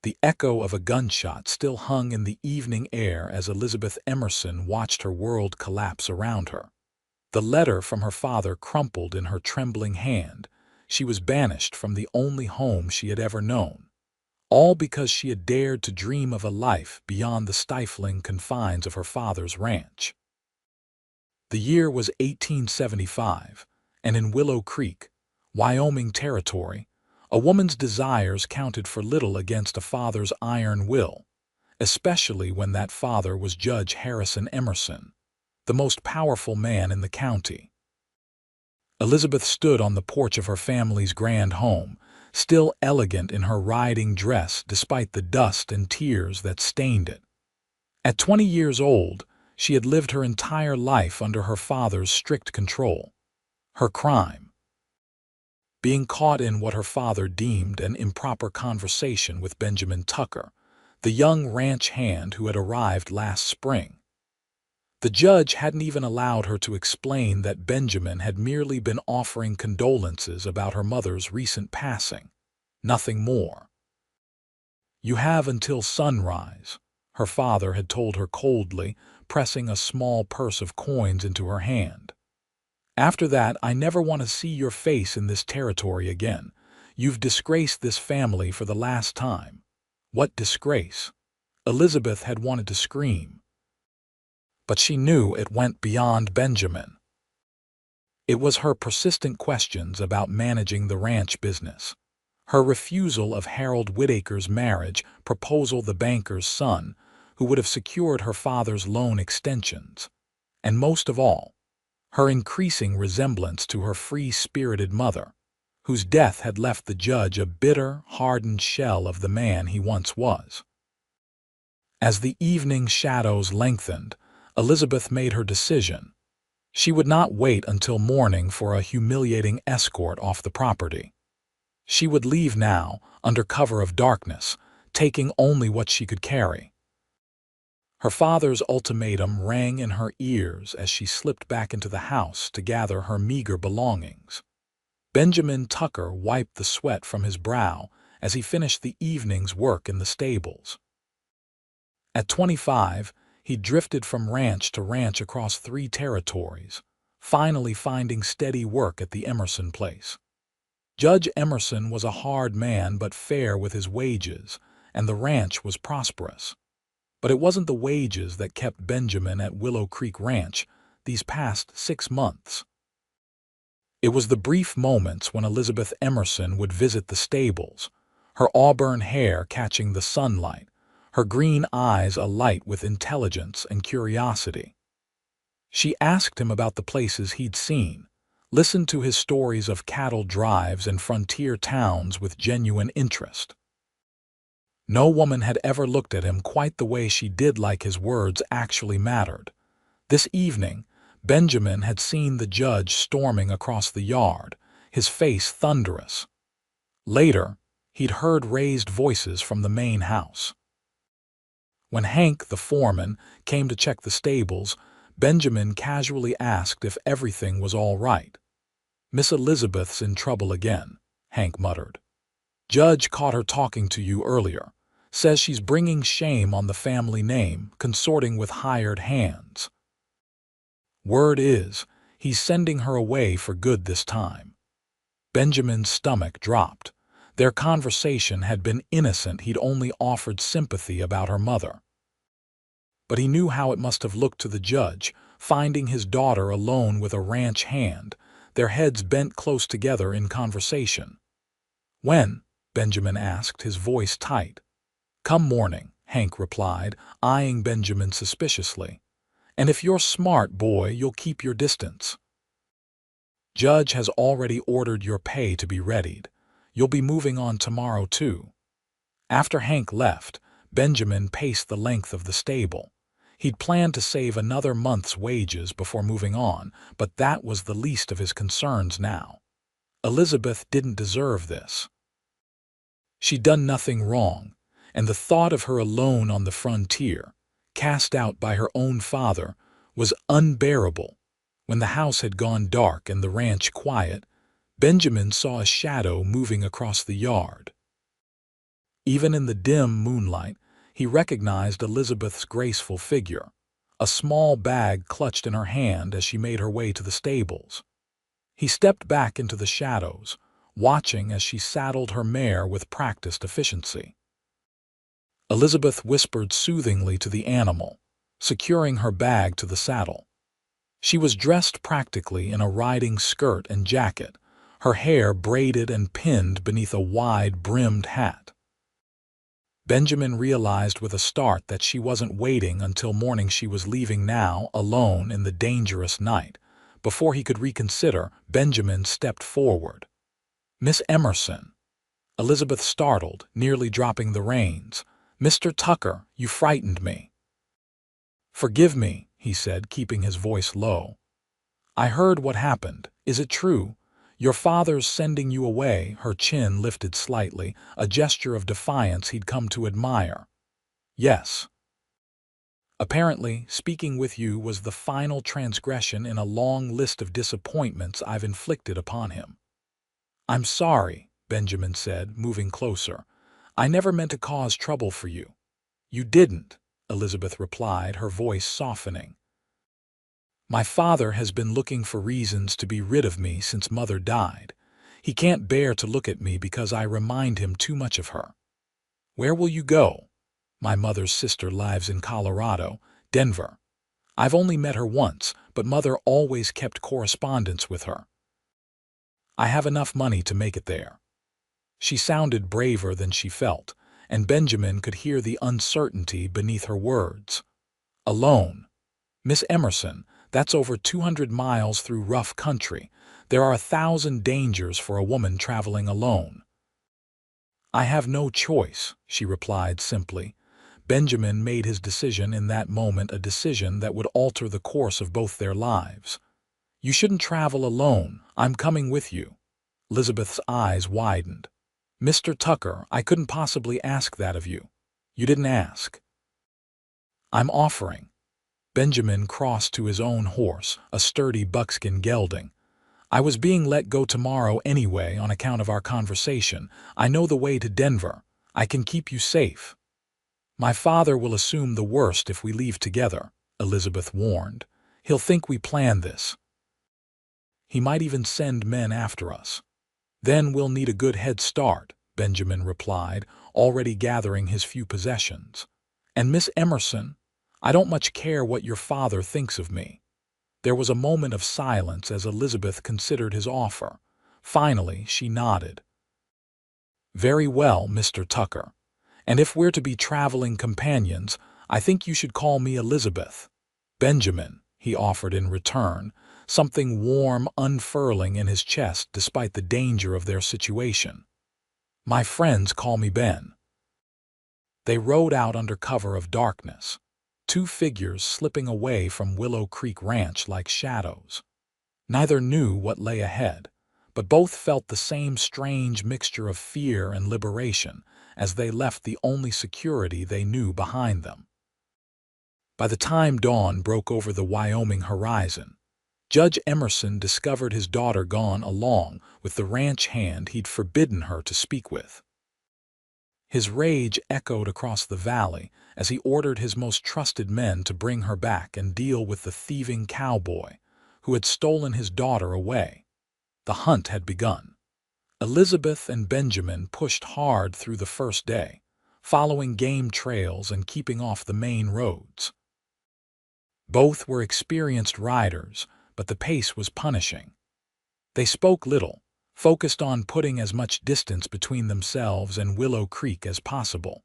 The echo of a gunshot still hung in the evening air as Elizabeth Emerson watched her world collapse around her. The letter from her father crumpled in her trembling hand. She was banished from the only home she had ever known, all because she had dared to dream of a life beyond the stifling confines of her father's ranch. The year was 1875, and in Willow Creek, Wyoming Territory, a woman's desires counted for little against a father's iron will, especially when that father was Judge Harrison Emerson, the most powerful man in the county. Elizabeth stood on the porch of her family's grand home, still elegant in her riding dress despite the dust and tears that stained it. At 20 years old, she had lived her entire life under her father's strict control. Her crime: being caught in what her father deemed an improper conversation with Benjamin Tucker, the young ranch hand who had arrived last spring. The judge hadn't even allowed her to explain that Benjamin had merely been offering condolences about her mother's recent passing. Nothing more. "You have until sunrise," her father had told her coldly, pressing a small purse of coins into her hand. "After that, I never want to see your face in this territory again. You've disgraced this family for the last time." What disgrace? Elizabeth had wanted to scream. But she knew it went beyond Benjamin. It was her persistent questions about managing the ranch business, her refusal of Harold Whittaker's marriage proposal, the banker's son, who would have secured her father's loan extensions, and most of all, her increasing resemblance to her free-spirited mother, whose death had left the judge a bitter, hardened shell of the man he once was. As the evening shadows lengthened, Elizabeth made her decision. She would not wait until morning for a humiliating escort off the property. She would leave now, under cover of darkness, taking only what she could carry. Her father's ultimatum rang in her ears as she slipped back into the house to gather her meager belongings. Benjamin Tucker wiped the sweat from his brow as he finished the evening's work in the stables. At 25, he drifted from ranch to ranch across 3 territories, finally finding steady work at the Emerson place. Judge Emerson was a hard man but fair with his wages, and the ranch was prosperous. But it wasn't the wages that kept Benjamin at Willow Creek Ranch these past 6 months. It was the brief moments when Elizabeth Emerson would visit the stables, her auburn hair catching the sunlight, her green eyes alight with intelligence and curiosity. She asked him about the places he'd seen, listened to his stories of cattle drives and frontier towns with genuine interest. No woman had ever looked at him quite the way she did, like his words actually mattered. This evening, Benjamin had seen the judge storming across the yard, his face thunderous. Later, he'd heard raised voices from the main house. When Hank, the foreman, came to check the stables, Benjamin casually asked if everything was all right. "Miss Elizabeth's in trouble again," Hank muttered. "Judge caught her talking to you earlier. Says she's bringing shame on the family name, consorting with hired hands. Word is, he's sending her away for good this time." Benjamin's stomach dropped. Their conversation had been innocent. He'd only offered sympathy about her mother. But he knew how it must have looked to the judge, finding his daughter alone with a ranch hand, their heads bent close together in conversation. "When?" Benjamin asked, his voice tight. "Come morning," Hank replied, eyeing Benjamin suspiciously. "And if you're smart, boy, you'll keep your distance. Judge has already ordered your pay to be readied. You'll be moving on tomorrow, too." After Hank left, Benjamin paced the length of the stable. He'd planned to save another month's wages before moving on, but that was the least of his concerns now. Elizabeth didn't deserve this. She'd done nothing wrong, and the thought of her alone on the frontier, cast out by her own father, was unbearable. When the house had gone dark and the ranch quiet, Benjamin saw a shadow moving across the yard. Even in the dim moonlight, he recognized Elizabeth's graceful figure, a small bag clutched in her hand as she made her way to the stables. He stepped back into the shadows, watching as she saddled her mare with practiced efficiency. Elizabeth whispered soothingly to the animal, securing her bag to the saddle. She was dressed practically in a riding skirt and jacket, her hair braided and pinned beneath a wide-brimmed hat. Benjamin realized with a start that she wasn't waiting until morning. She was leaving now, alone in the dangerous night. Before he could reconsider, Benjamin stepped forward. "Miss Emerson." Elizabeth startled, nearly dropping the reins. "Mr. Tucker, you frightened me." "Forgive me," he said, keeping his voice low. "I heard what happened. Is it true? Your father's sending you away." Her chin lifted slightly, a gesture of defiance he'd come to admire. "Yes. Apparently, speaking with you was the final transgression in a long list of disappointments I've inflicted upon him." "I'm sorry," Benjamin said, moving closer. "I never meant to cause trouble for you." "You didn't," Elizabeth replied, her voice softening. "My father has been looking for reasons to be rid of me since Mother died. He can't bear to look at me because I remind him too much of her." "Where will you go?" "My mother's sister lives in Colorado, Denver. I've only met her once, but Mother always kept correspondence with her. I have enough money to make it there." She sounded braver than she felt, and Benjamin could hear the uncertainty beneath her words. "Alone? Miss Emerson, that's over 200 miles through rough country. There are 1,000 dangers for a woman traveling alone." "I have no choice," she replied simply. Benjamin made his decision in that moment, a decision that would alter the course of both their lives. "You shouldn't travel alone. I'm coming with you." Elizabeth's eyes widened. "Mr. Tucker, I couldn't possibly ask that of you." "You didn't ask." "I'm offering." Benjamin crossed to his own horse, a sturdy buckskin gelding. "I was being let go tomorrow anyway on account of our conversation. I know the way to Denver. I can keep you safe." "My father will assume the worst if we leave together," Elizabeth warned. "He'll think we planned this. He might even send men after us." "Then we'll need a good head start," Benjamin replied, already gathering his few possessions. "And Miss Emerson, I don't much care what your father thinks of me." There was a moment of silence as Elizabeth considered his offer. Finally, she nodded. "Very well, Mr. Tucker. And if we're to be traveling companions, I think you should call me Elizabeth." "Benjamin," he offered in return, something warm unfurling in his chest despite the danger of their situation. "My friends call me Ben." They rode out under cover of darkness, two figures slipping away from Willow Creek Ranch like shadows. Neither knew what lay ahead, but both felt the same strange mixture of fear and liberation as they left the only security they knew behind them. By the time dawn broke over the Wyoming horizon, Judge Emerson discovered his daughter gone along with the ranch hand he'd forbidden her to speak with. His rage echoed across the valley as he ordered his most trusted men to bring her back and deal with the thieving cowboy who had stolen his daughter away. The hunt had begun. Elizabeth and Benjamin pushed hard through the first day, following game trails and keeping off the main roads. Both were experienced riders, but the pace was punishing. They spoke little, focused on putting as much distance between themselves and Willow Creek as possible.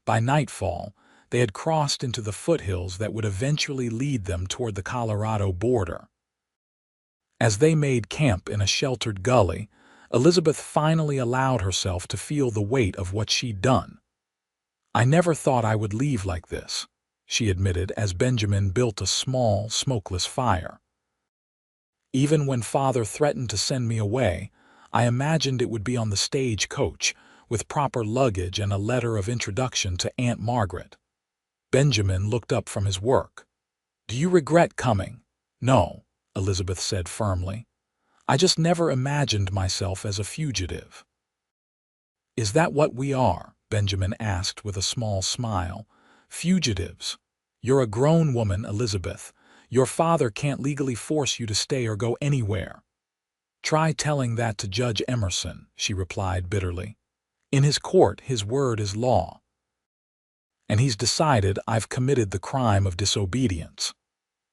By nightfall, they had crossed into the foothills that would eventually lead them toward the Colorado border. As they made camp in a sheltered gully, Elizabeth finally allowed herself to feel the weight of what she'd done. "I never thought I would leave like this," she admitted as Benjamin built a small, smokeless fire. "Even when Father threatened to send me away, I imagined it would be on the stagecoach, with proper luggage and a letter of introduction to Aunt Margaret." Benjamin looked up from his work. "Do you regret coming?" "No," Elizabeth said firmly. "I just never imagined myself as a fugitive." "Is that what we are?" Benjamin asked with a small smile. "Fugitives. You're a grown woman, Elizabeth. Your father can't legally force you to stay or go anywhere." "Try telling that to Judge Emerson," she replied bitterly. "In his court, his word is law. And he's decided I've committed the crime of disobedience."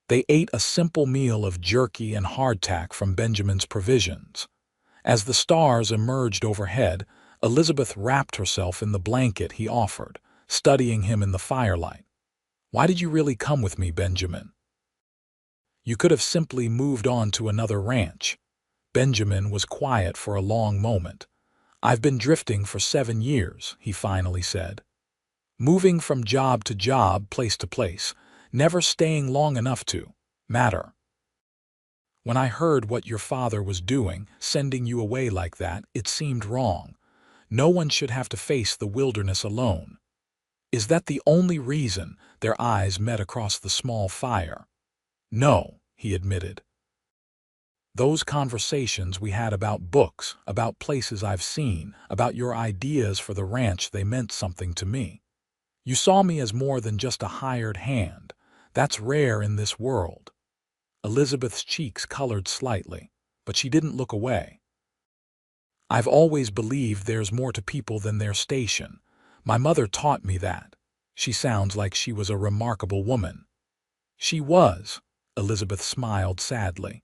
They ate a simple meal of jerky and hardtack from Benjamin's provisions. As the stars emerged overhead, Elizabeth wrapped herself in the blanket he offered, studying him in the firelight. "Why did you really come with me, Benjamin? You could have simply moved on to another ranch." Benjamin was quiet for a long moment. "I've been drifting for 7 years," he finally said. "Moving from job to job, place to place, never staying long enough to matter. When I heard what your father was doing, sending you away like that, it seemed wrong. No one should have to face the wilderness alone." "Is that the only reason?" Their eyes met across the small fire. "No," he admitted. "Those conversations we had about books, about places I've seen, about your ideas for the ranch, they meant something to me. You saw me as more than just a hired hand. That's rare in this world." Elizabeth's cheeks colored slightly, but she didn't look away. "I've always believed there's more to people than their station. My mother taught me that." She sounds like she was a remarkable woman. "She was," Elizabeth smiled sadly.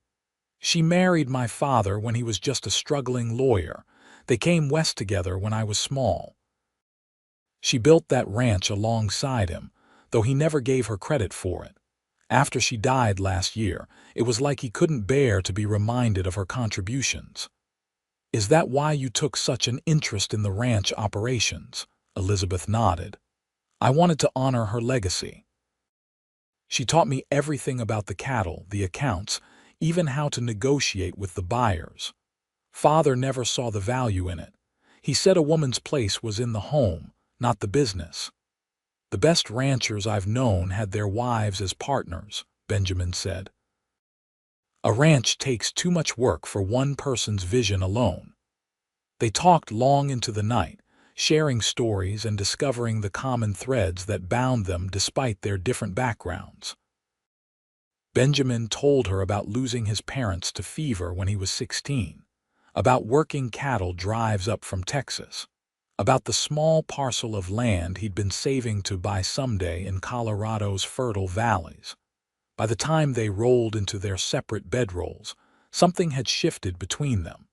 "She married my father when he was just a struggling lawyer. They came west together when I was small. She built that ranch alongside him, though he never gave her credit for it. After she died last year, it was like he couldn't bear to be reminded of her contributions." "Is that why you took such an interest in the ranch operations?" Elizabeth nodded. "I wanted to honor her legacy. She taught me everything about the cattle, the accounts, even how to negotiate with the buyers. Father never saw the value in it. He said a woman's place was in the home, not the business." "The best ranchers I've known had their wives as partners," Benjamin said. "A ranch takes too much work for one person's vision alone." They talked long into the night, sharing stories and discovering the common threads that bound them despite their different backgrounds. Benjamin told her about losing his parents to fever when he was 16, about working cattle drives up from Texas, about the small parcel of land he'd been saving to buy someday in Colorado's fertile valleys. By the time they rolled into their separate bedrolls, something had shifted between them.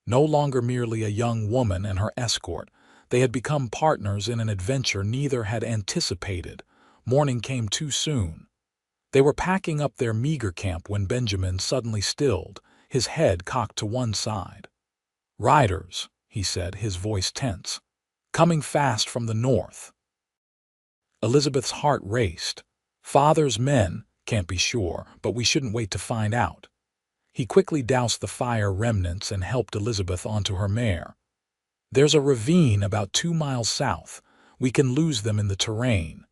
No longer merely a young woman and her escort, they had become partners in an adventure neither had anticipated. Morning came too soon. They were packing up their meager camp when Benjamin suddenly stilled, his head cocked to one side. "Riders," he said, his voice tense. "Coming fast from the north." Elizabeth's heart raced. "Father's men? Can't be sure, but we shouldn't wait to find out." He quickly doused the fire remnants and helped Elizabeth onto her mare. "There's a ravine about 2 miles south. We can lose them in the terrain."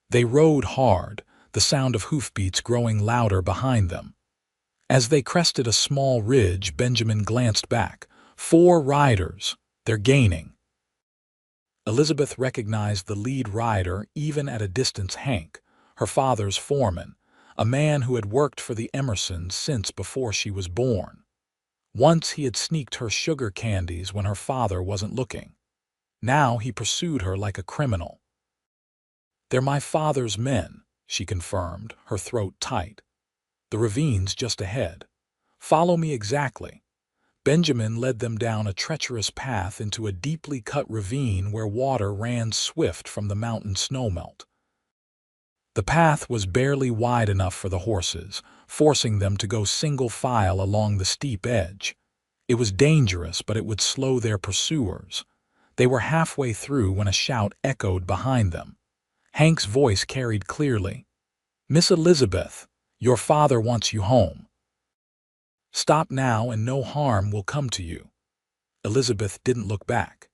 They rode hard, the sound of hoofbeats growing louder behind them. As they crested a small ridge, Benjamin glanced back. 4 riders. They're gaining. Elizabeth recognized the lead rider even at a distance, Hank, her father's foreman, a man who had worked for the Emersons since before she was born. Once he had sneaked her sugar candies when her father wasn't looking. Now he pursued her like a criminal. "They're my father's men," she confirmed, her throat tight. "The ravine's just ahead. Follow me exactly." Benjamin led them down a treacherous path into a deeply cut ravine where water ran swift from the mountain snowmelt. The path was barely wide enough for the horses, forcing them to go single file along the steep edge. It was dangerous, but it would slow their pursuers. They were halfway through when a shout echoed behind them. Hank's voice carried clearly. "Miss Elizabeth, your father wants you home. Stop now and no harm will come to you." Elizabeth didn't look back.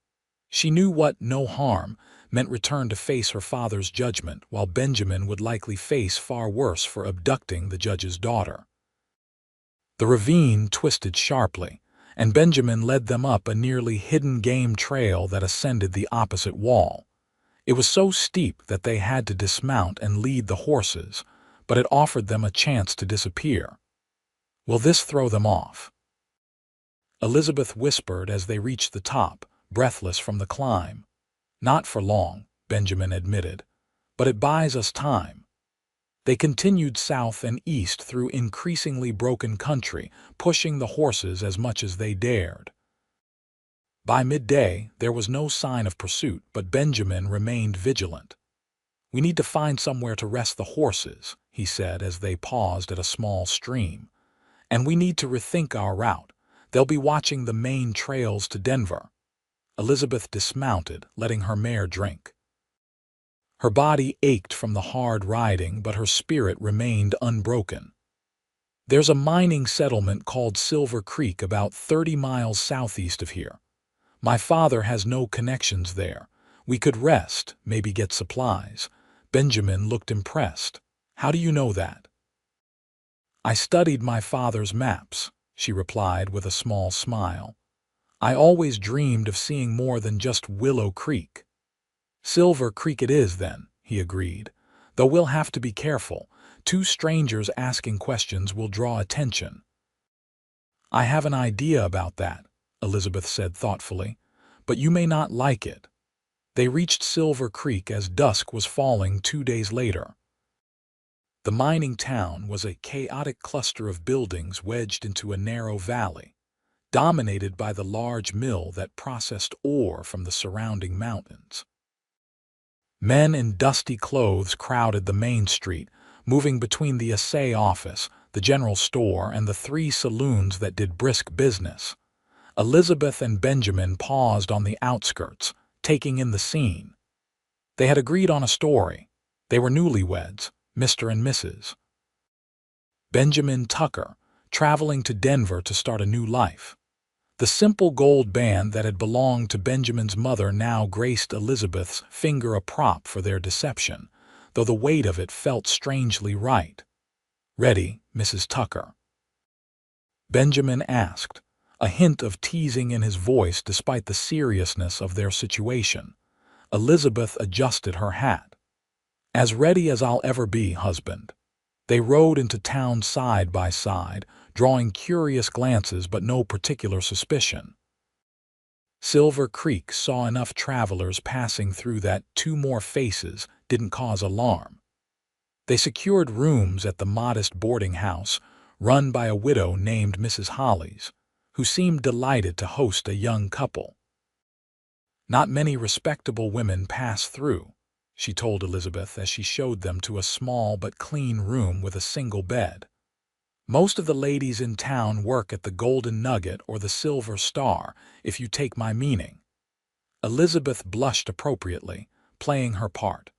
She knew what "no harm" meant: return to face her father's judgment, while Benjamin would likely face far worse for abducting the judge's daughter. The ravine twisted sharply, and Benjamin led them up a nearly hidden game trail that ascended the opposite wall. It was so steep that they had to dismount and lead the horses, but it offered them a chance to disappear. Will this throw them off? Elizabeth whispered as they reached the top, breathless from the climb. Not for long, Benjamin admitted, but it buys us time. They continued south and east through increasingly broken country, pushing the horses as much as they dared. By midday, there was no sign of pursuit, but Benjamin remained vigilant. "We need to find somewhere to rest the horses," he said as they paused at a small stream. "And we need to rethink our route. They'll be watching the main trails to Denver." Elizabeth dismounted, letting her mare drink. Her body ached from the hard riding, but her spirit remained unbroken. "There's a mining settlement called Silver Creek about 30 miles southeast of here. My father has no connections there. We could rest, maybe get supplies." Benjamin looked impressed. "How do you know that?" "I studied my father's maps," she replied with a small smile. "I always dreamed of seeing more than just Willow Creek." "Silver Creek it is, then," he agreed. "Though we'll have to be careful. 2 strangers asking questions will draw attention." "I have an idea about that," Elizabeth said thoughtfully, "but you may not like it." They reached Silver Creek as dusk was falling 2 days later. The mining town was a chaotic cluster of buildings wedged into a narrow valley, dominated by the large mill that processed ore from the surrounding mountains. Men in dusty clothes crowded the main street, moving between the assay office, the general store, and the 3 saloons that did brisk business. Elizabeth and Benjamin paused on the outskirts, taking in the scene. They had agreed on a story. They were newlyweds, Mr. and Mrs. Benjamin Tucker, traveling to Denver to start a new life. The simple gold band that had belonged to Benjamin's mother now graced Elizabeth's finger, a prop for their deception, though the weight of it felt strangely right. "Ready, Mrs. Tucker?" Benjamin asked, a hint of teasing in his voice despite the seriousness of their situation. Elizabeth adjusted her hat. "As ready as I'll ever be, husband." They rode into town side by side, drawing curious glances but no particular suspicion. Silver Creek saw enough travelers passing through that 2 more faces didn't cause alarm. They secured rooms at the modest boarding house run by a widow named Mrs. Hollies, who seemed delighted to host a young couple. "Not many respectable women pass through," she told Elizabeth as she showed them to a small but clean room with a single bed. "Most of the ladies in town work at the Golden Nugget or the Silver Star, if you take my meaning." Elizabeth blushed appropriately, playing her part.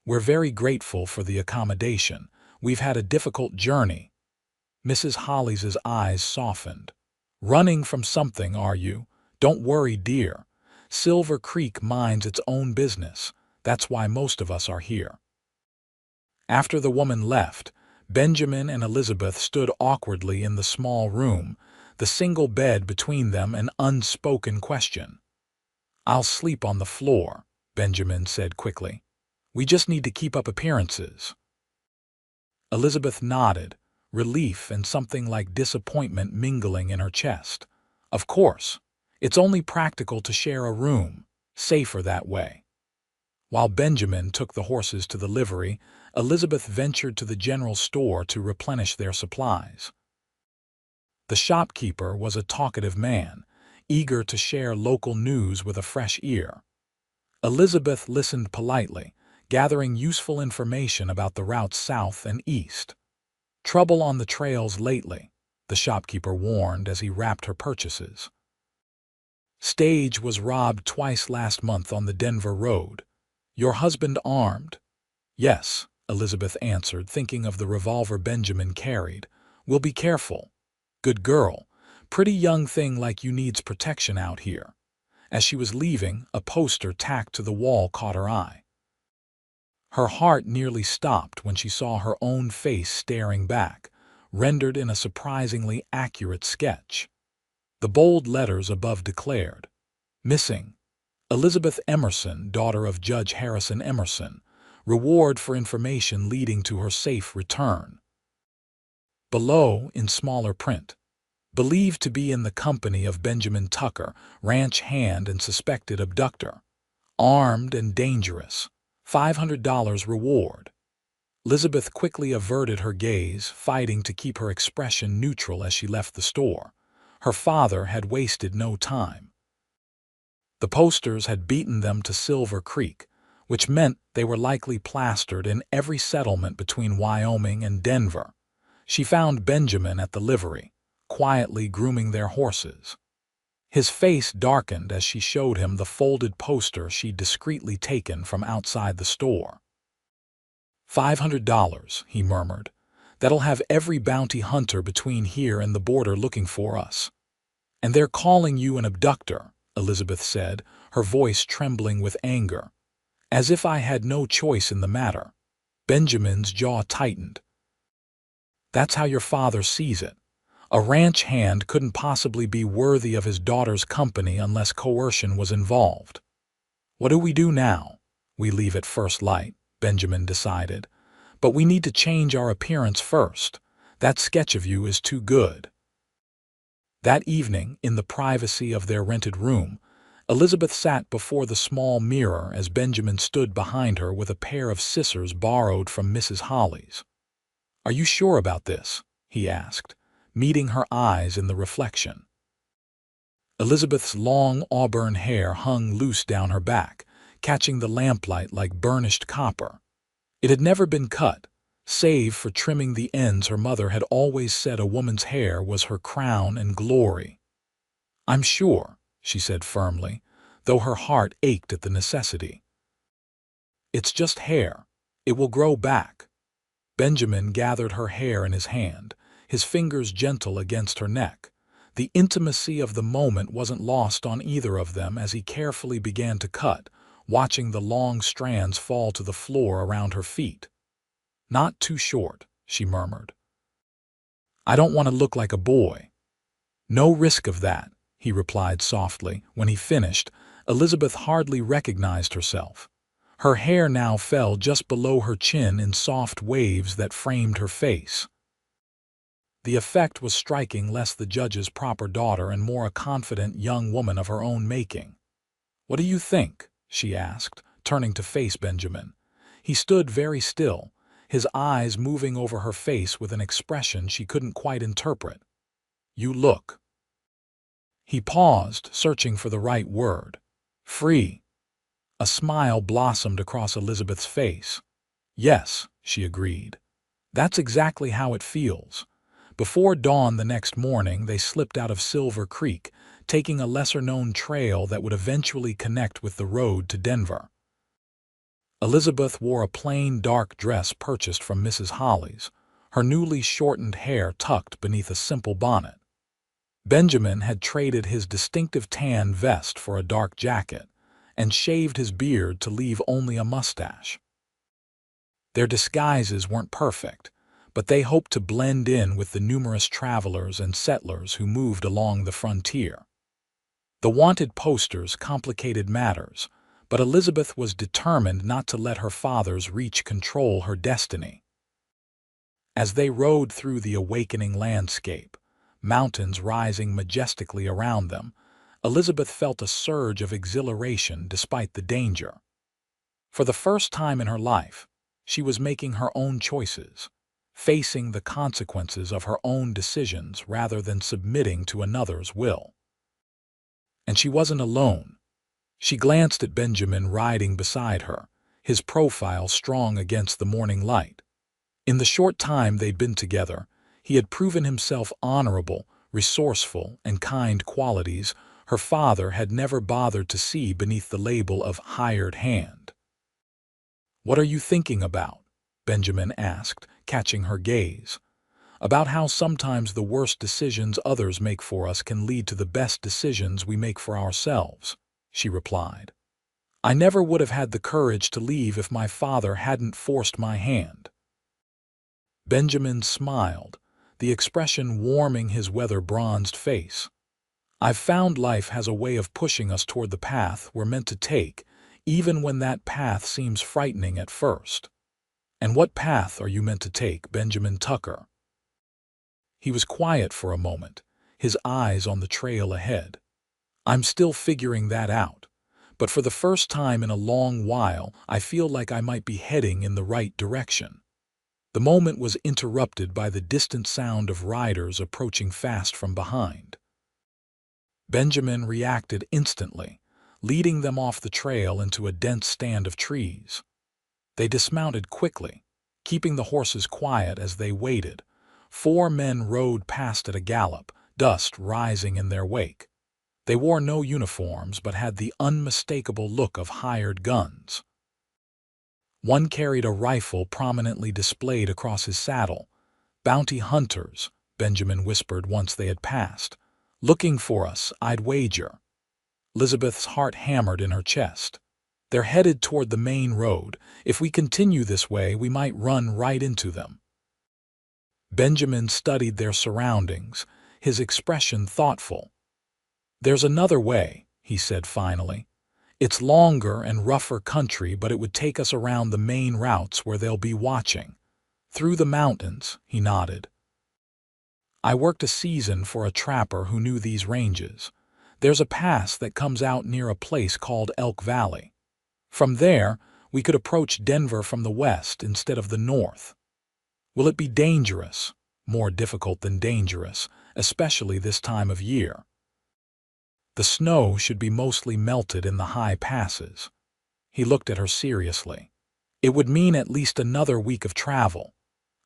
"We're very grateful for the accommodation. We've had a difficult journey." Mrs. Hollies' eyes softened. "Running from something, are you? Don't worry, dear. Silver Creek minds its own business. That's why most of us are here." After the woman left, Benjamin and Elizabeth stood awkwardly in the small room, the single bed between them an unspoken question. "I'll sleep on the floor," Benjamin said quickly. "We just need to keep up appearances." Elizabeth nodded, relief and something like disappointment mingling in her chest. "Of course. It's only practical to share a room. Safer that way." While Benjamin took the horses to the livery, Elizabeth ventured to the general store to replenish their supplies. The shopkeeper was a talkative man, eager to share local news with a fresh ear. Elizabeth listened politely, gathering useful information about the routes south and east. "Trouble on the trails lately," the shopkeeper warned as he wrapped her purchases. "Stage was robbed twice last month on the Denver road. Your husband armed?" "Yes," Elizabeth answered, thinking of the revolver Benjamin carried. "We'll be careful." "Good girl. Pretty young thing like you needs protection out here." As she was leaving, a poster tacked to the wall caught her eye. Her heart nearly stopped when she saw her own face staring back, rendered in a surprisingly accurate sketch. The bold letters above declared, "Missing, Elizabeth Emerson, daughter of Judge Harrison Emerson. Reward for information leading to her safe return." Below, in smaller print, "Believed to be in the company of Benjamin Tucker, ranch hand and suspected abductor. Armed and dangerous. $500 reward." Elizabeth quickly averted her gaze, fighting to keep her expression neutral as she left the store. Her father had wasted no time. The posters had beaten them to Silver Creek, which meant they were likely plastered in every settlement between Wyoming and Denver. She found Benjamin at the livery, quietly grooming their horses. His face darkened as she showed him the folded poster she'd discreetly taken from outside the store. $500, he murmured. "That'll have every bounty hunter between here and the border looking for us." "And they're calling you an abductor," Elizabeth said, her voice trembling with anger. "As if I had no choice in the matter." Benjamin's jaw tightened. "That's how your father sees it. A ranch hand couldn't possibly be worthy of his daughter's company unless coercion was involved." "What do we do now?" "We leave at first light," Benjamin decided. "But we need to change our appearance first. That sketch of you is too good." That evening, in the privacy of their rented room, Elizabeth sat before the small mirror as Benjamin stood behind her with a pair of scissors borrowed from Mrs. Holly's. "Are you sure about this?" he asked, meeting her eyes in the reflection. Elizabeth's long auburn hair hung loose down her back, catching the lamplight like burnished copper. It had never been cut, save for trimming the ends her mother had always said a woman's hair was her crown and glory. "I'm sure," she said firmly, though her heart ached at the necessity. "It's just hair. It will grow back." Benjamin gathered her hair in his hand, his fingers gentle against her neck. The intimacy of the moment wasn't lost on either of them as he carefully began to cut, watching the long strands fall to the floor around her feet. "Not too short," she murmured. "I don't want to look like a boy." "No risk of that," he replied softly. When he finished, Elizabeth hardly recognized herself. Her hair now fell just below her chin in soft waves that framed her face. The effect was striking, less the judge's proper daughter and more a confident young woman of her own making. "What do you think?" she asked, turning to face Benjamin. He stood very still, his eyes moving over her face with an expression she couldn't quite interpret. "You look—" He paused, searching for the right word. "Free." A smile blossomed across Elizabeth's face. "Yes," she agreed. "That's exactly how it feels." Before dawn the next morning, they slipped out of Silver Creek, taking a lesser-known trail that would eventually connect with the road to Denver. Elizabeth wore a plain dark dress purchased from Mrs. Holly's, her newly shortened hair tucked beneath a simple bonnet. Benjamin had traded his distinctive tan vest for a dark jacket and shaved his beard to leave only a mustache. Their disguises weren't perfect, but they hoped to blend in with the numerous travelers and settlers who moved along the frontier. The wanted posters complicated matters, but Elizabeth was determined not to let her father's reach control her destiny. As they rode through the awakening landscape, mountains rising majestically around them, Elizabeth felt a surge of exhilaration despite the danger. For the first time in her life, she was making her own choices, facing the consequences of her own decisions rather than submitting to another's will. And she wasn't alone. She glanced at Benjamin riding beside her, his profile strong against the morning light. In the short time they'd been together, he had proven himself honorable, resourceful, and kind qualities her father had never bothered to see beneath the label of hired hand. "What are you thinking about?" Benjamin asked, catching her gaze. "About how sometimes the worst decisions others make for us can lead to the best decisions we make for ourselves," she replied. "I never would have had the courage to leave if my father hadn't forced my hand." Benjamin smiled, the expression warming his weather-bronzed face. I've found life has a way of pushing us toward the path we're meant to take, even when that path seems frightening at first. And what path are you meant to take, Benjamin Tucker? He was quiet for a moment, his eyes on the trail ahead. I'm still figuring that out, but for the first time in a long while, I feel like I might be heading in the right direction. The moment was interrupted by the distant sound of riders approaching fast from behind. Benjamin reacted instantly, leading them off the trail into a dense stand of trees. They dismounted quickly, keeping the horses quiet as they waited. 4 men rode past at a gallop, dust rising in their wake. They wore no uniforms but had the unmistakable look of hired guns. One carried a rifle prominently displayed across his saddle. "Bounty hunters," Benjamin whispered once they had passed. "Looking for us, I'd wager." Elizabeth's heart hammered in her chest. "They're headed toward the main road. If we continue this way, we might run right into them." Benjamin studied their surroundings, his expression thoughtful. "There's another way," he said finally. "It's longer and rougher country, but it would take us around the main routes where they'll be watching. Through the mountains," he nodded. "I worked a season for a trapper who knew these ranges. There's a pass that comes out near a place called Elk Valley. From there, we could approach Denver from the west instead of the north. Will it be dangerous? More difficult than dangerous, especially this time of year. The snow should be mostly melted in the high passes." He looked at her seriously. "It would mean at least another week of travel."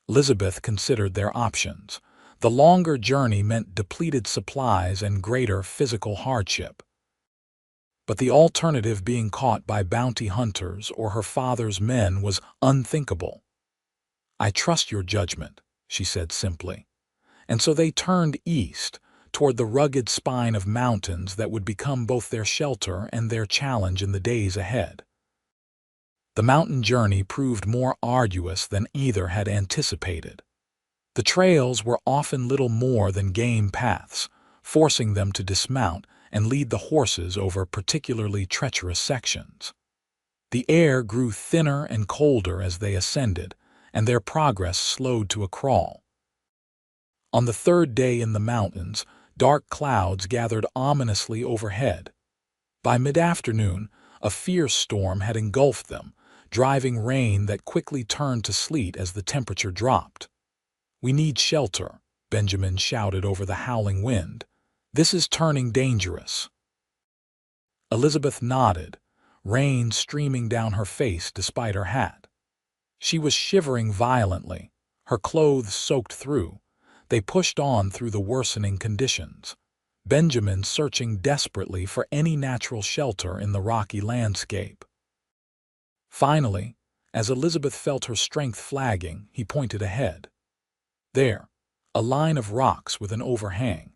Elizabeth considered their options. The longer journey meant depleted supplies and greater physical hardship. But the alternative, being caught by bounty hunters or her father's men, was unthinkable. "I trust your judgment," she said simply. And so they turned east, toward the rugged spine of mountains that would become both their shelter and their challenge in the days ahead. The mountain journey proved more arduous than either had anticipated. The trails were often little more than game paths, forcing them to dismount and lead the horses over particularly treacherous sections. The air grew thinner and colder as they ascended, and their progress slowed to a crawl. On the 3rd day in the mountains, dark clouds gathered ominously overhead. By mid-afternoon, a fierce storm had engulfed them, driving rain that quickly turned to sleet as the temperature dropped. "We need shelter," Benjamin shouted over the howling wind. "This is turning dangerous." Elizabeth nodded, rain streaming down her face despite her hat. She was shivering violently, her clothes soaked through. They pushed on through the worsening conditions, Benjamin searching desperately for any natural shelter in the rocky landscape. Finally, as Elizabeth felt her strength flagging, he pointed ahead. There, a line of rocks with an overhang.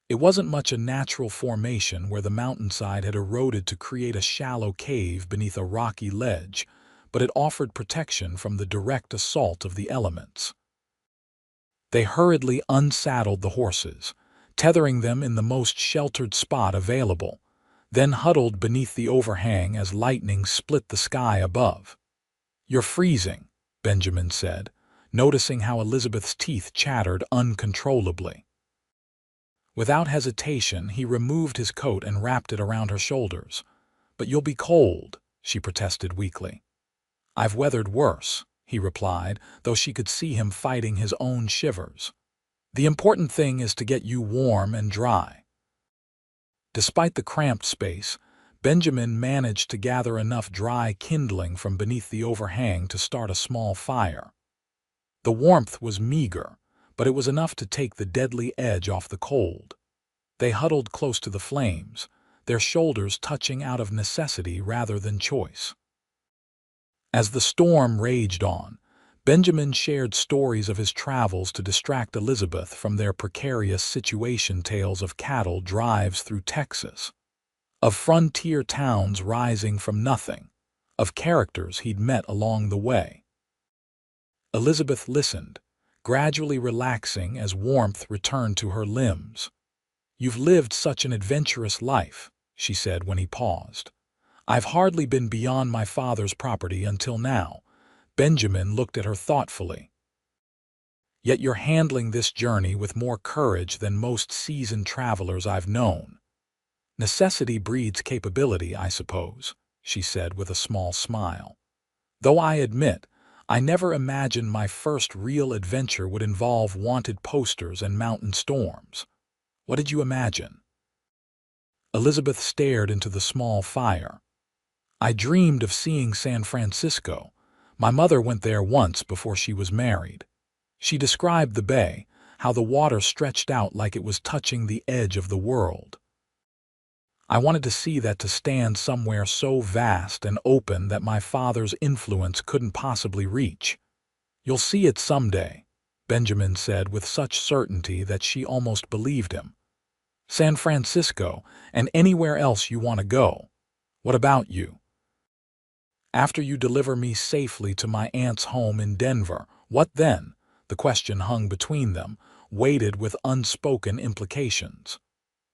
It wasn't much a natural formation where the mountainside had eroded to create a shallow cave beneath a rocky ledge, but it offered protection from the direct assault of the elements. They hurriedly unsaddled the horses, tethering them in the most sheltered spot available, then huddled beneath the overhang as lightning split the sky above. "You're freezing," Benjamin said, noticing how Elizabeth's teeth chattered uncontrollably. Without hesitation, he removed his coat and wrapped it around her shoulders. "But you'll be cold," she protested weakly. "I've weathered worse," he replied, though she could see him fighting his own shivers. "The important thing is to get you warm and dry." Despite the cramped space, Benjamin managed to gather enough dry kindling from beneath the overhang to start a small fire. The warmth was meager, but it was enough to take the deadly edge off the cold. They huddled close to the flames, their shoulders touching out of necessity rather than choice. As the storm raged on, Benjamin shared stories of his travels to distract Elizabeth from their precarious situation, tales of cattle drives through Texas, of frontier towns rising from nothing, of characters he'd met along the way. Elizabeth listened, gradually relaxing as warmth returned to her limbs. "You've lived such an adventurous life," she said when he paused. "I've hardly been beyond my father's property until now." Benjamin looked at her thoughtfully. "Yet you're handling this journey with more courage than most seasoned travelers I've known." "Necessity breeds capability, I suppose," she said with a small smile. "Though I admit, I never imagined my first real adventure would involve wanted posters and mountain storms." "What did you imagine?" Elizabeth stared into the small fire. "I dreamed of seeing San Francisco. My mother went there once before she was married." She described the bay, how the water stretched out like it was touching the edge of the world. "I wanted to see that, to stand somewhere so vast and open that my father's influence couldn't possibly reach." "You'll see it someday," Benjamin said with such certainty that she almost believed him. "San Francisco, and anywhere else you want to go. What about you? After you deliver me safely to my aunt's home in Denver, what then?" The question hung between them, weighted with unspoken implications.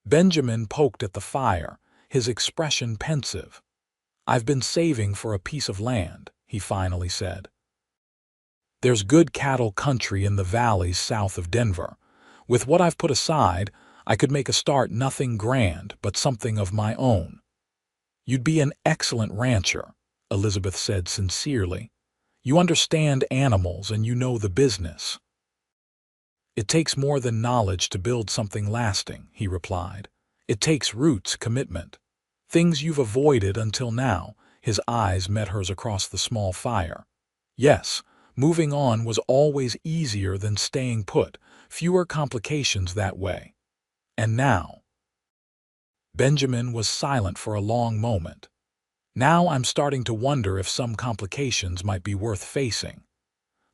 Benjamin poked at the fire, his expression pensive. "I've been saving for a piece of land," he finally said. "There's good cattle country in the valleys south of Denver. With what I've put aside, I could make a start, nothing grand, but something of my own." "You'd be an excellent rancher," Elizabeth said sincerely. "You understand animals and you know the business." "It takes more than knowledge to build something lasting," he replied. "It takes roots, commitment. Things you've avoided until now." His eyes met hers across the small fire. "Yes, moving on was always easier than staying put, fewer complications that way. And now—" Benjamin was silent for a long moment. "Now I'm starting to wonder if some complications might be worth facing."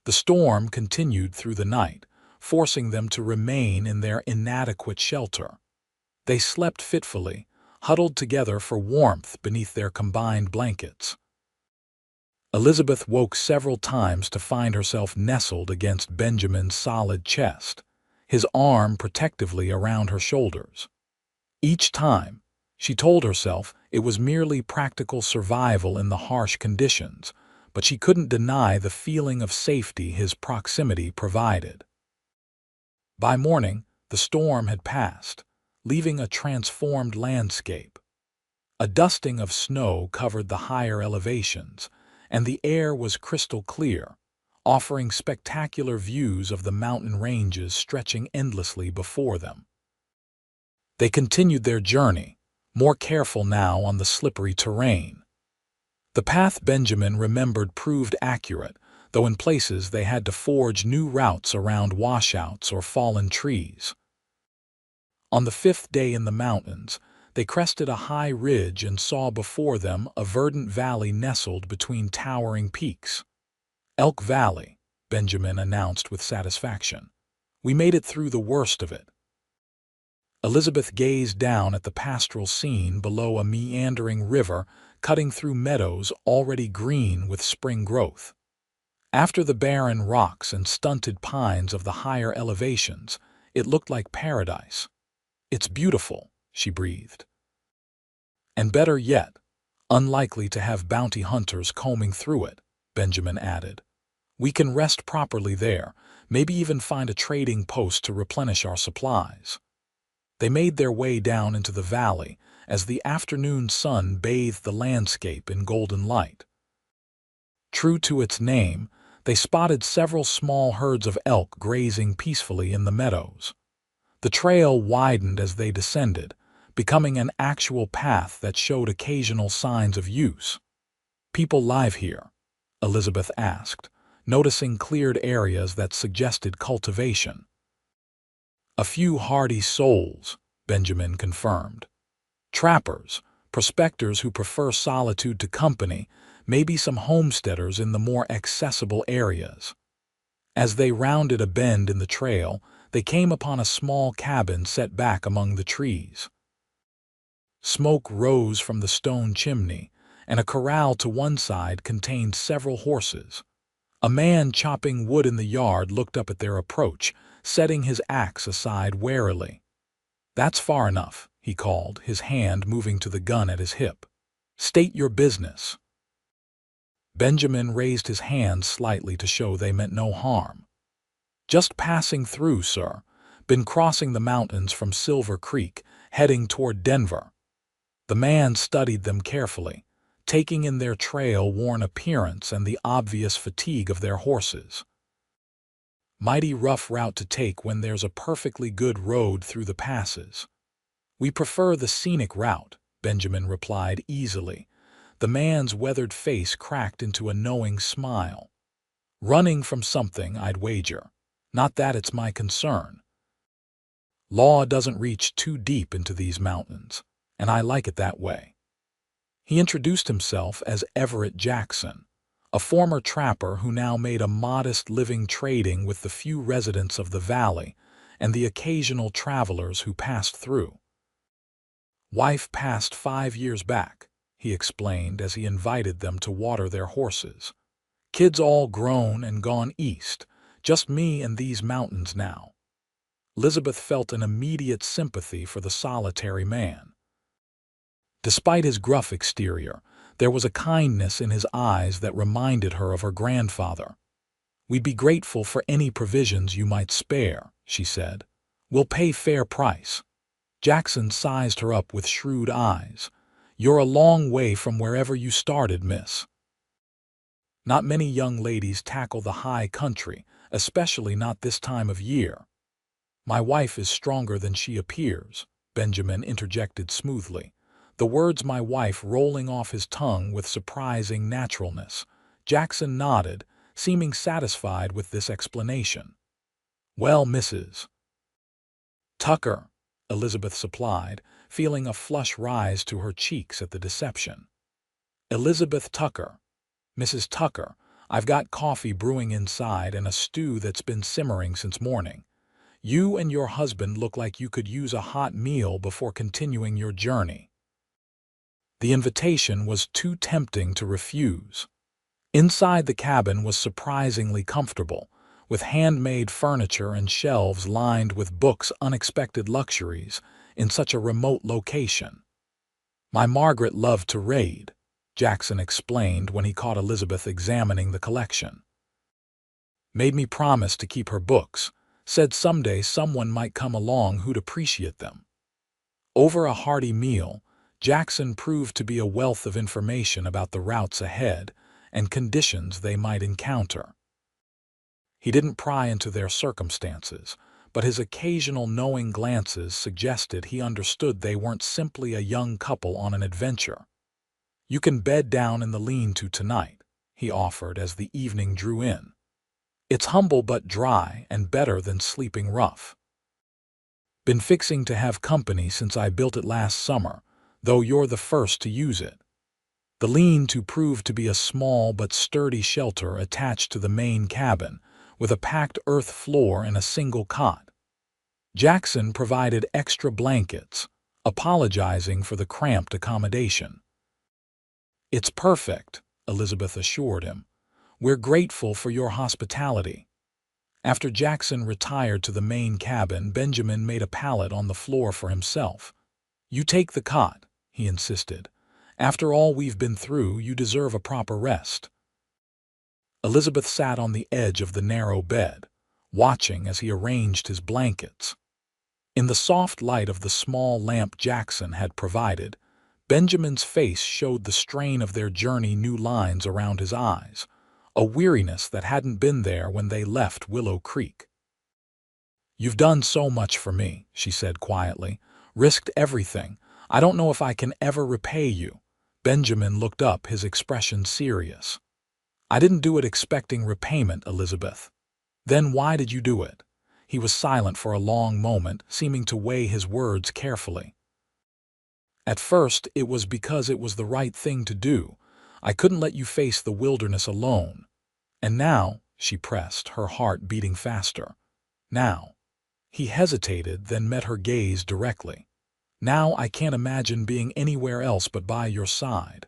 The storm continued through the night, forcing them to remain in their inadequate shelter. They slept fitfully, huddled together for warmth beneath their combined blankets. Elizabeth woke several times to find herself nestled against Benjamin's solid chest, his arm protectively around her shoulders. Each time, she told herself it was merely practical survival in the harsh conditions, but she couldn't deny the feeling of safety his proximity provided. By morning, the storm had passed, leaving a transformed landscape. A dusting of snow covered the higher elevations, and the air was crystal clear, offering spectacular views of the mountain ranges stretching endlessly before them. They continued their journey, more careful now on the slippery terrain. The path Benjamin remembered proved accurate, though in places they had to forge new routes around washouts or fallen trees. On the fifth day in the mountains, they crested a high ridge and saw before them a verdant valley nestled between towering peaks. "Elk Valley," Benjamin announced with satisfaction. "We made it through the worst of it." Elizabeth gazed down at the pastoral scene below, a meandering river cutting through meadows already green with spring growth. After the barren rocks and stunted pines of the higher elevations, it looked like paradise. "It's beautiful," she breathed. "And better yet, unlikely to have bounty hunters combing through it," Benjamin added. "We can rest properly there, maybe even find a trading post to replenish our supplies." They made their way down into the valley as the afternoon sun bathed the landscape in golden light. True to its name, they spotted several small herds of elk grazing peacefully in the meadows. The trail widened as they descended, becoming an actual path that showed occasional signs of use. "People live here?" Elizabeth asked, noticing cleared areas that suggested cultivation. "A few hardy souls," Benjamin confirmed. "Trappers, prospectors who prefer solitude to company, maybe some homesteaders in the more accessible areas." As they rounded a bend in the trail, they came upon a small cabin set back among the trees. Smoke rose from the stone chimney, and a corral to one side contained several horses. A man chopping wood in the yard looked up at their approach, setting his axe aside warily. "That's far enough," he called, his hand moving to the gun at his hip. "State your business." Benjamin raised his hands slightly to show they meant no harm. "Just passing through, sir. Been crossing the mountains from Silver Creek, heading toward Denver." The man studied them carefully, taking in their trail-worn appearance and the obvious fatigue of their horses. "Mighty rough route to take when there's a perfectly good road through the passes." "We prefer the scenic route," Benjamin replied easily. The man's weathered face cracked into a knowing smile. "Running from something, I'd wager. Not that it's my concern. Law doesn't reach too deep into these mountains, and I like it that way." He introduced himself as Everett Jackson, a former trapper who now made a modest living trading with the few residents of the valley and the occasional travelers who passed through. "Wife passed 5 years back," he explained as he invited them to water their horses. "Kids all grown and gone east, just me and these mountains now." Elizabeth felt an immediate sympathy for the solitary man. Despite his gruff exterior, there was a kindness in his eyes that reminded her of her grandfather. "We'd be grateful for any provisions you might spare," she said. "We'll pay fair price." Jackson sized her up with shrewd eyes. "You're a long way from wherever you started, miss." "Not many young ladies tackle the high country, especially not this time of year." "My wife is stronger than she appears," Benjamin interjected smoothly, the words "my wife" rolling off his tongue with surprising naturalness. Jackson nodded, seeming satisfied with this explanation. "Well, Mrs. Tucker," Elizabeth supplied, feeling a flush rise to her cheeks at the deception. "Elizabeth Tucker. Mrs. Tucker, I've got coffee brewing inside and a stew that's been simmering since morning. You and your husband look like you could use a hot meal before continuing your journey." The invitation was too tempting to refuse. Inside the cabin was surprisingly comfortable, with handmade furniture and shelves lined with books, unexpected luxuries in such a remote location. "My Margaret loved to read," Jackson explained when he caught Elizabeth examining the collection. "Made me promise to keep her books, said someday someone might come along who'd appreciate them." Over a hearty meal, Jackson proved to be a wealth of information about the routes ahead and conditions they might encounter. He didn't pry into their circumstances, but his occasional knowing glances suggested he understood they weren't simply a young couple on an adventure. "You can bed down in the lean-to tonight," he offered as the evening drew in. "It's humble but dry and better than sleeping rough. Been fixing to have company since I built it last summer, though you're the first to use it." The lean-to proved to be a small but sturdy shelter attached to the main cabin, with a packed earth floor and a single cot. Jackson provided extra blankets, apologizing for the cramped accommodation. "It's perfect," Elizabeth assured him. "We're grateful for your hospitality." After Jackson retired to the main cabin, Benjamin made a pallet on the floor for himself. "You take the cot," he insisted. "After all we've been through, you deserve a proper rest." Elizabeth sat on the edge of the narrow bed, watching as he arranged his blankets. In the soft light of the small lamp Jackson had provided, Benjamin's face showed the strain of their journey, new lines around his eyes, a weariness that hadn't been there when they left Willow Creek. "You've done so much for me," she said quietly. "Risked everything. I don't know if I can ever repay you." Benjamin looked up, his expression serious. "I didn't do it expecting repayment, Elizabeth." "Then why did you do it?" He was silent for a long moment, seeming to weigh his words carefully. "At first, it was because it was the right thing to do. I couldn't let you face the wilderness alone. And now," she pressed, her heart beating faster. "Now." He hesitated, then met her gaze directly. "Now I can't imagine being anywhere else but by your side."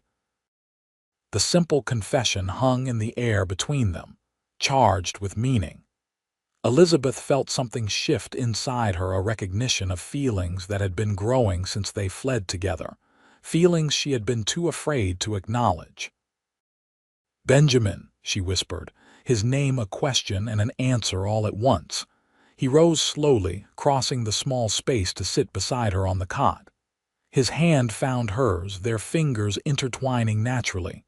The simple confession hung in the air between them, charged with meaning. Elizabeth felt something shift inside her, a recognition of feelings that had been growing since they fled together, feelings she had been too afraid to acknowledge. "Benjamin," she whispered, his name a question and an answer all at once. He rose slowly, crossing the small space to sit beside her on the cot. His hand found hers, their fingers intertwining naturally.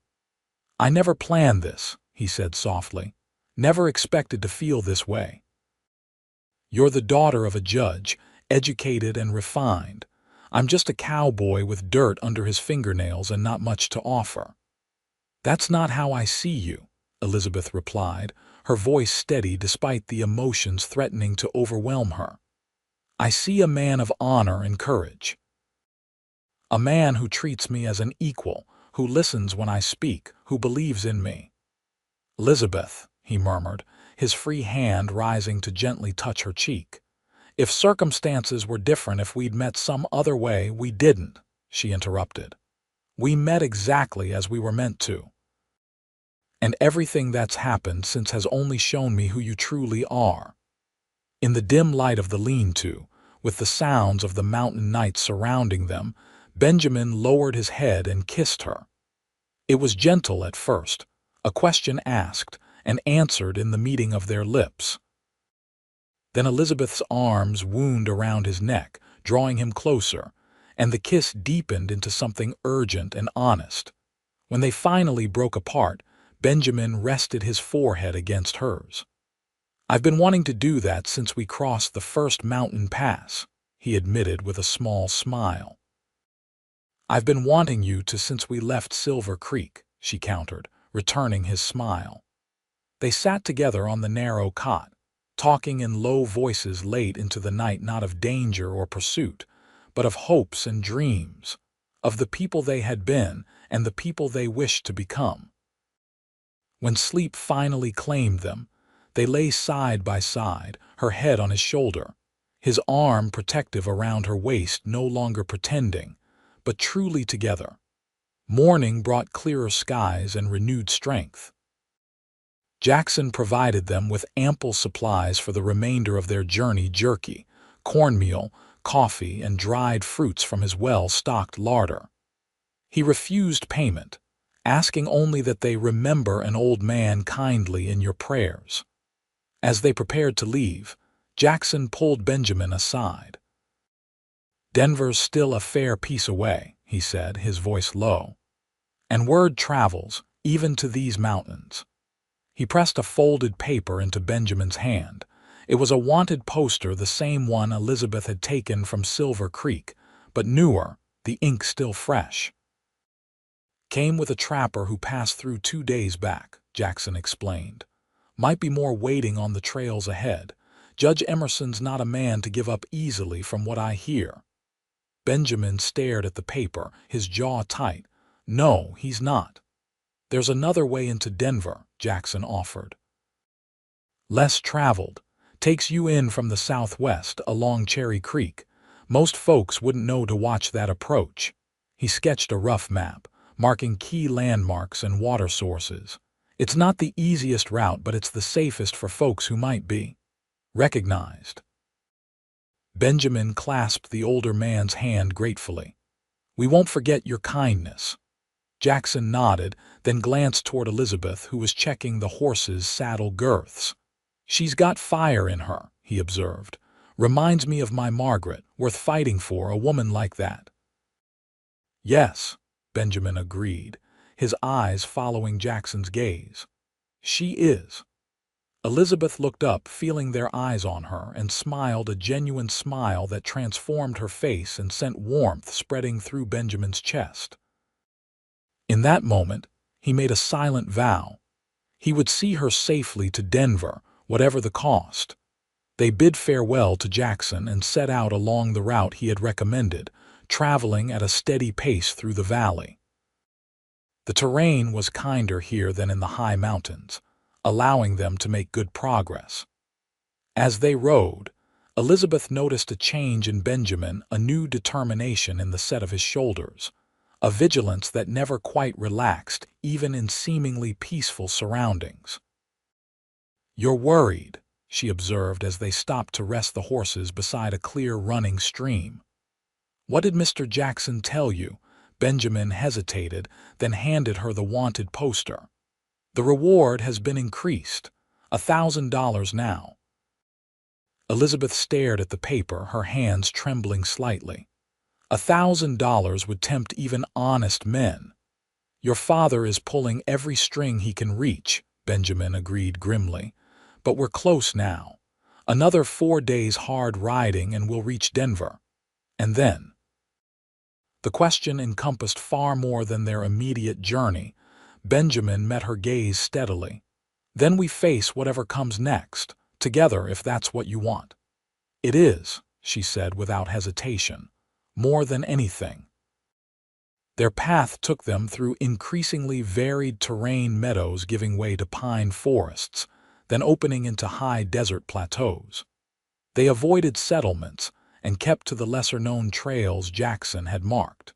"I never planned this," he said softly. "Never expected to feel this way. You're the daughter of a judge, educated and refined. I'm just a cowboy with dirt under his fingernails and not much to offer." "That's not how I see you," Elizabeth replied, her voice steady despite the emotions threatening to overwhelm her. "I see a man of honor and courage. A man who treats me as an equal, who listens when I speak, who believes in me." "Elizabeth," he murmured, his free hand rising to gently touch her cheek. "If circumstances were different, if we'd met some other way, we didn't," she interrupted. "We met exactly as we were meant to. And everything that's happened since has only shown me who you truly are." In the dim light of the lean-to, with the sounds of the mountain night surrounding them, Benjamin lowered his head and kissed her. It was gentle at first, a question asked and answered in the meeting of their lips. Then Elizabeth's arms wound around his neck, drawing him closer, and the kiss deepened into something urgent and honest. When they finally broke apart, Benjamin rested his forehead against hers. "I've been wanting to do that since we crossed the first mountain pass," he admitted with a small smile. "I've been wanting you to since we left Silver Creek," she countered, returning his smile. They sat together on the narrow cot, talking in low voices late into the night, not of danger or pursuit, but of hopes and dreams, of the people they had been and the people they wished to become. When sleep finally claimed them, they lay side by side, her head on his shoulder, his arm protective around her waist, no longer pretending, but truly together. Morning brought clearer skies and renewed strength. Jackson provided them with ample supplies for the remainder of their journey: jerky, cornmeal, coffee, and dried fruits from his well-stocked larder. He refused payment, asking only that they remember an old man kindly in your prayers. As they prepared to leave, Jackson pulled Benjamin aside. "Denver's still a fair piece away," he said, his voice low. "And word travels, even to these mountains." He pressed a folded paper into Benjamin's hand. It was a wanted poster, the same one Elizabeth had taken from Silver Creek, but newer, the ink still fresh. "Came with a trapper who passed through 2 days back," Jackson explained. "Might be more waiting on the trails ahead. Judge Emerson's not a man to give up easily from what I hear." Benjamin stared at the paper, his jaw tight. "No, he's not." "There's another way into Denver," Jackson offered. "Less traveled. Takes you in from the southwest, along Cherry Creek. Most folks wouldn't know to watch that approach." He sketched a rough map, marking key landmarks and water sources. "It's not the easiest route, but it's the safest for folks who might be recognized." Benjamin clasped the older man's hand gratefully. "We won't forget your kindness." Jackson nodded, then glanced toward Elizabeth, who was checking the horse's saddle girths. "She's got fire in her," he observed. "Reminds me of my Margaret, worth fighting for, a woman like that." "Yes," Benjamin agreed, his eyes following Jackson's gaze. "She is." Elizabeth looked up, feeling their eyes on her, and smiled, a genuine smile that transformed her face and sent warmth spreading through Benjamin's chest. In that moment, he made a silent vow. He would see her safely to Denver, whatever the cost. They bid farewell to Jackson and set out along the route he had recommended, traveling at a steady pace through the valley. The terrain was kinder here than in the high mountains, allowing them to make good progress. As they rode, Elizabeth noticed a change in Benjamin, a new determination in the set of his shoulders, a vigilance that never quite relaxed, even in seemingly peaceful surroundings. "You're worried," she observed as they stopped to rest the horses beside a clear running stream. "What did Mr. Jackson tell you?" Benjamin hesitated, then handed her the wanted poster. "The reward has been increased. $1,000 now." Elizabeth stared at the paper, her hands trembling slightly. $1,000 would tempt even honest men. "Your father is pulling every string he can reach," Benjamin agreed grimly. "But we're close now. Another 4 days hard riding and we'll reach Denver. And then—" The question encompassed far more than their immediate journey. Benjamin met her gaze steadily. "Then we face whatever comes next, together if that's what you want." "It is," she said without hesitation, "more than anything." Their path took them through increasingly varied terrain, meadows giving way to pine forests, then opening into high desert plateaus. They avoided settlements and kept to the lesser-known trails Jackson had marked.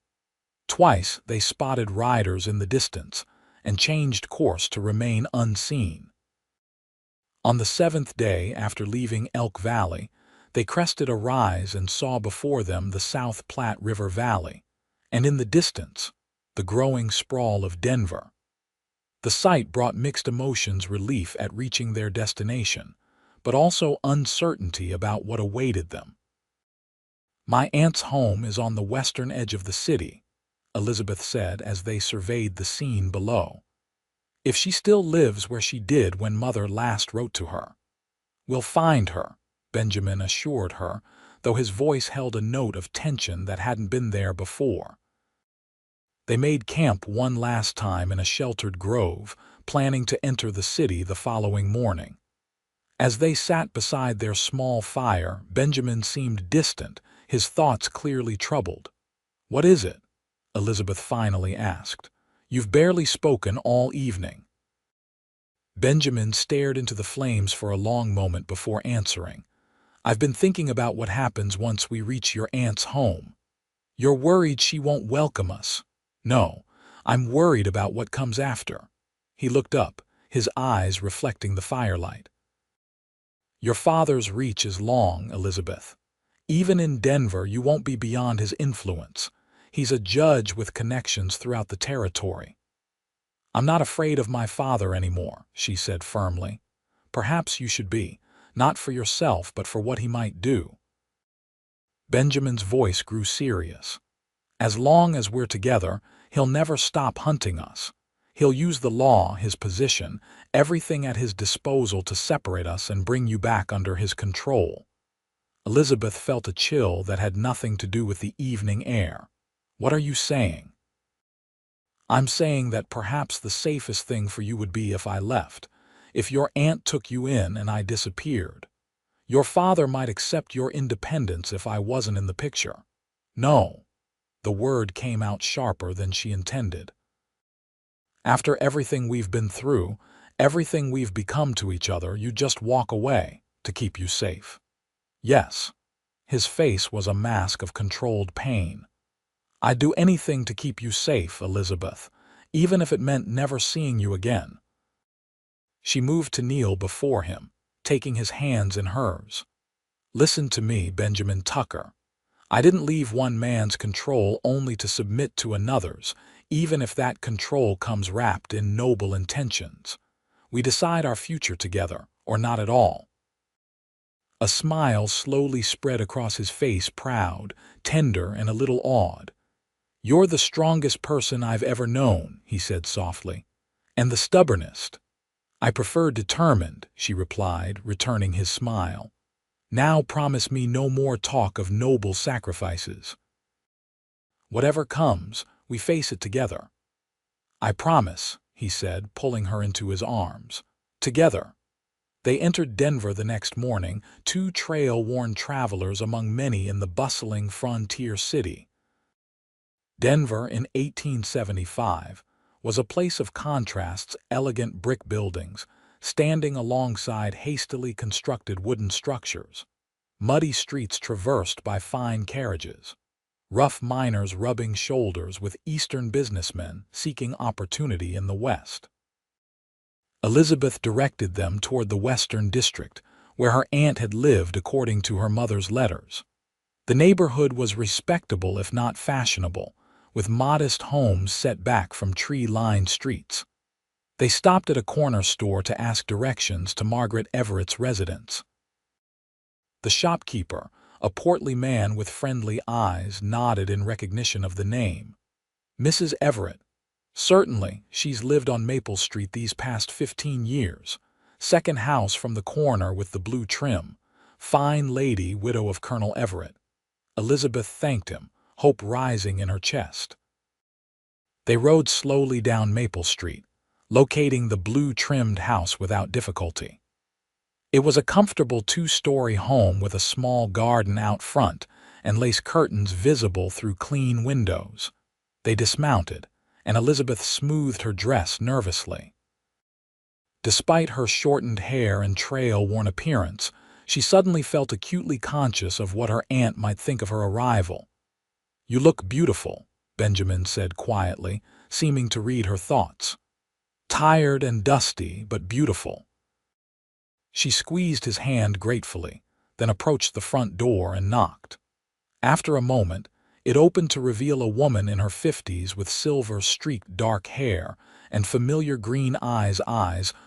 Twice they spotted riders in the distance and changed course to remain unseen. On the 7th day after leaving Elk Valley, they crested a rise and saw before them the South Platte River Valley, and in the distance, the growing sprawl of Denver. The sight brought mixed emotions: relief at reaching their destination, but also uncertainty about what awaited them. "My aunt's home is on the western edge of the city," Elizabeth said as they surveyed the scene below. "If she still lives where she did when Mother last wrote to her." "We'll find her," Benjamin assured her, though his voice held a note of tension that hadn't been there before. They made camp one last time in a sheltered grove, planning to enter the city the following morning. As they sat beside their small fire, Benjamin seemed distant, his thoughts clearly troubled. "What is it?" Elizabeth finally asked. "You've barely spoken all evening." Benjamin stared into the flames for a long moment before answering. "I've been thinking about what happens once we reach your aunt's home." "You're worried she won't welcome us?" "No, I'm worried about what comes after." He looked up, his eyes reflecting the firelight. "Your father's reach is long, Elizabeth. Even in Denver, you won't be beyond his influence. He's a judge with connections throughout the territory." "I'm not afraid of my father anymore," she said firmly. "Perhaps you should be, not for yourself but for what he might do." Benjamin's voice grew serious. "As long as we're together, he'll never stop hunting us. He'll use the law, his position, everything at his disposal to separate us and bring you back under his control." Elizabeth felt a chill that had nothing to do with the evening air. "What are you saying?" "I'm saying that perhaps the safest thing for you would be if I left, if your aunt took you in and I disappeared. Your father might accept your independence if I wasn't in the picture." "No." The word came out sharper than she intended. "After everything we've been through, everything we've become to each other, you just walk away, to keep you safe." "Yes." His face was a mask of controlled pain. "I'd do anything to keep you safe, Elizabeth, even if it meant never seeing you again." She moved to kneel before him, taking his hands in hers. "Listen to me, Benjamin Tucker. I didn't leave one man's control only to submit to another's, even if that control comes wrapped in noble intentions. We decide our future together, or not at all." A smile slowly spread across his face, proud, tender, and a little awed. "You're the strongest person I've ever known," he said softly, "and the stubbornest." "I prefer determined," she replied, returning his smile. "Now promise me no more talk of noble sacrifices." "Whatever comes, we face it together." "I promise," he said, pulling her into his arms. "Together." They entered Denver the next morning, two trail-worn travelers among many in the bustling frontier city. Denver in 1875 was a place of contrasts: elegant brick buildings, standing alongside hastily constructed wooden structures, muddy streets traversed by fine carriages, rough miners rubbing shoulders with Eastern businessmen seeking opportunity in the West. Elizabeth directed them toward the Western District, where her aunt had lived according to her mother's letters. The neighborhood was respectable if not fashionable, with modest homes set back from tree-lined streets. They stopped at a corner store to ask directions to Margaret Everett's residence. The shopkeeper, a portly man with friendly eyes, nodded in recognition of the name. Mrs. Everett. Certainly, she's lived on Maple Street these past 15 years. Second house from the corner with the blue trim. Fine lady, widow of Colonel Everett. Elizabeth thanked him, hope rising in her chest. They rode slowly down Maple Street, locating the blue-trimmed house without difficulty. It was a comfortable two-story home with a small garden out front and lace curtains visible through clean windows. They dismounted, and Elizabeth smoothed her dress nervously. Despite her shortened hair and trail-worn appearance, she suddenly felt acutely conscious of what her aunt might think of her arrival. "You look beautiful," Benjamin said quietly, seeming to read her thoughts. "Tired and dusty, but beautiful." She squeezed his hand gratefully, then approached the front door and knocked. After a moment, it opened to reveal a woman in her 50s with silver-streaked dark hair and familiar green eyes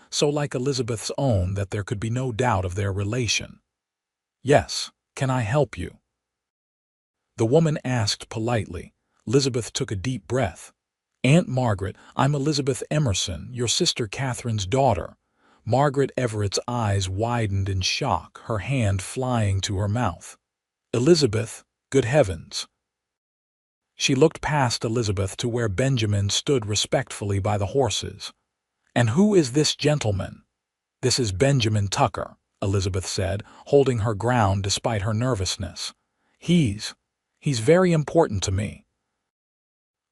so like Elizabeth's own that there could be no doubt of their relation. "Yes, can I help you?" The woman asked politely. Elizabeth took a deep breath. "Aunt Margaret, I'm Elizabeth Emerson, your sister Catherine's daughter." Margaret Everett's eyes widened in shock, her hand flying to her mouth. "Elizabeth, good heavens!" She looked past Elizabeth to where Benjamin stood respectfully by the horses. "And who is this gentleman?" "This is Benjamin Tucker," Elizabeth said, holding her ground despite her nervousness. He's very important to me."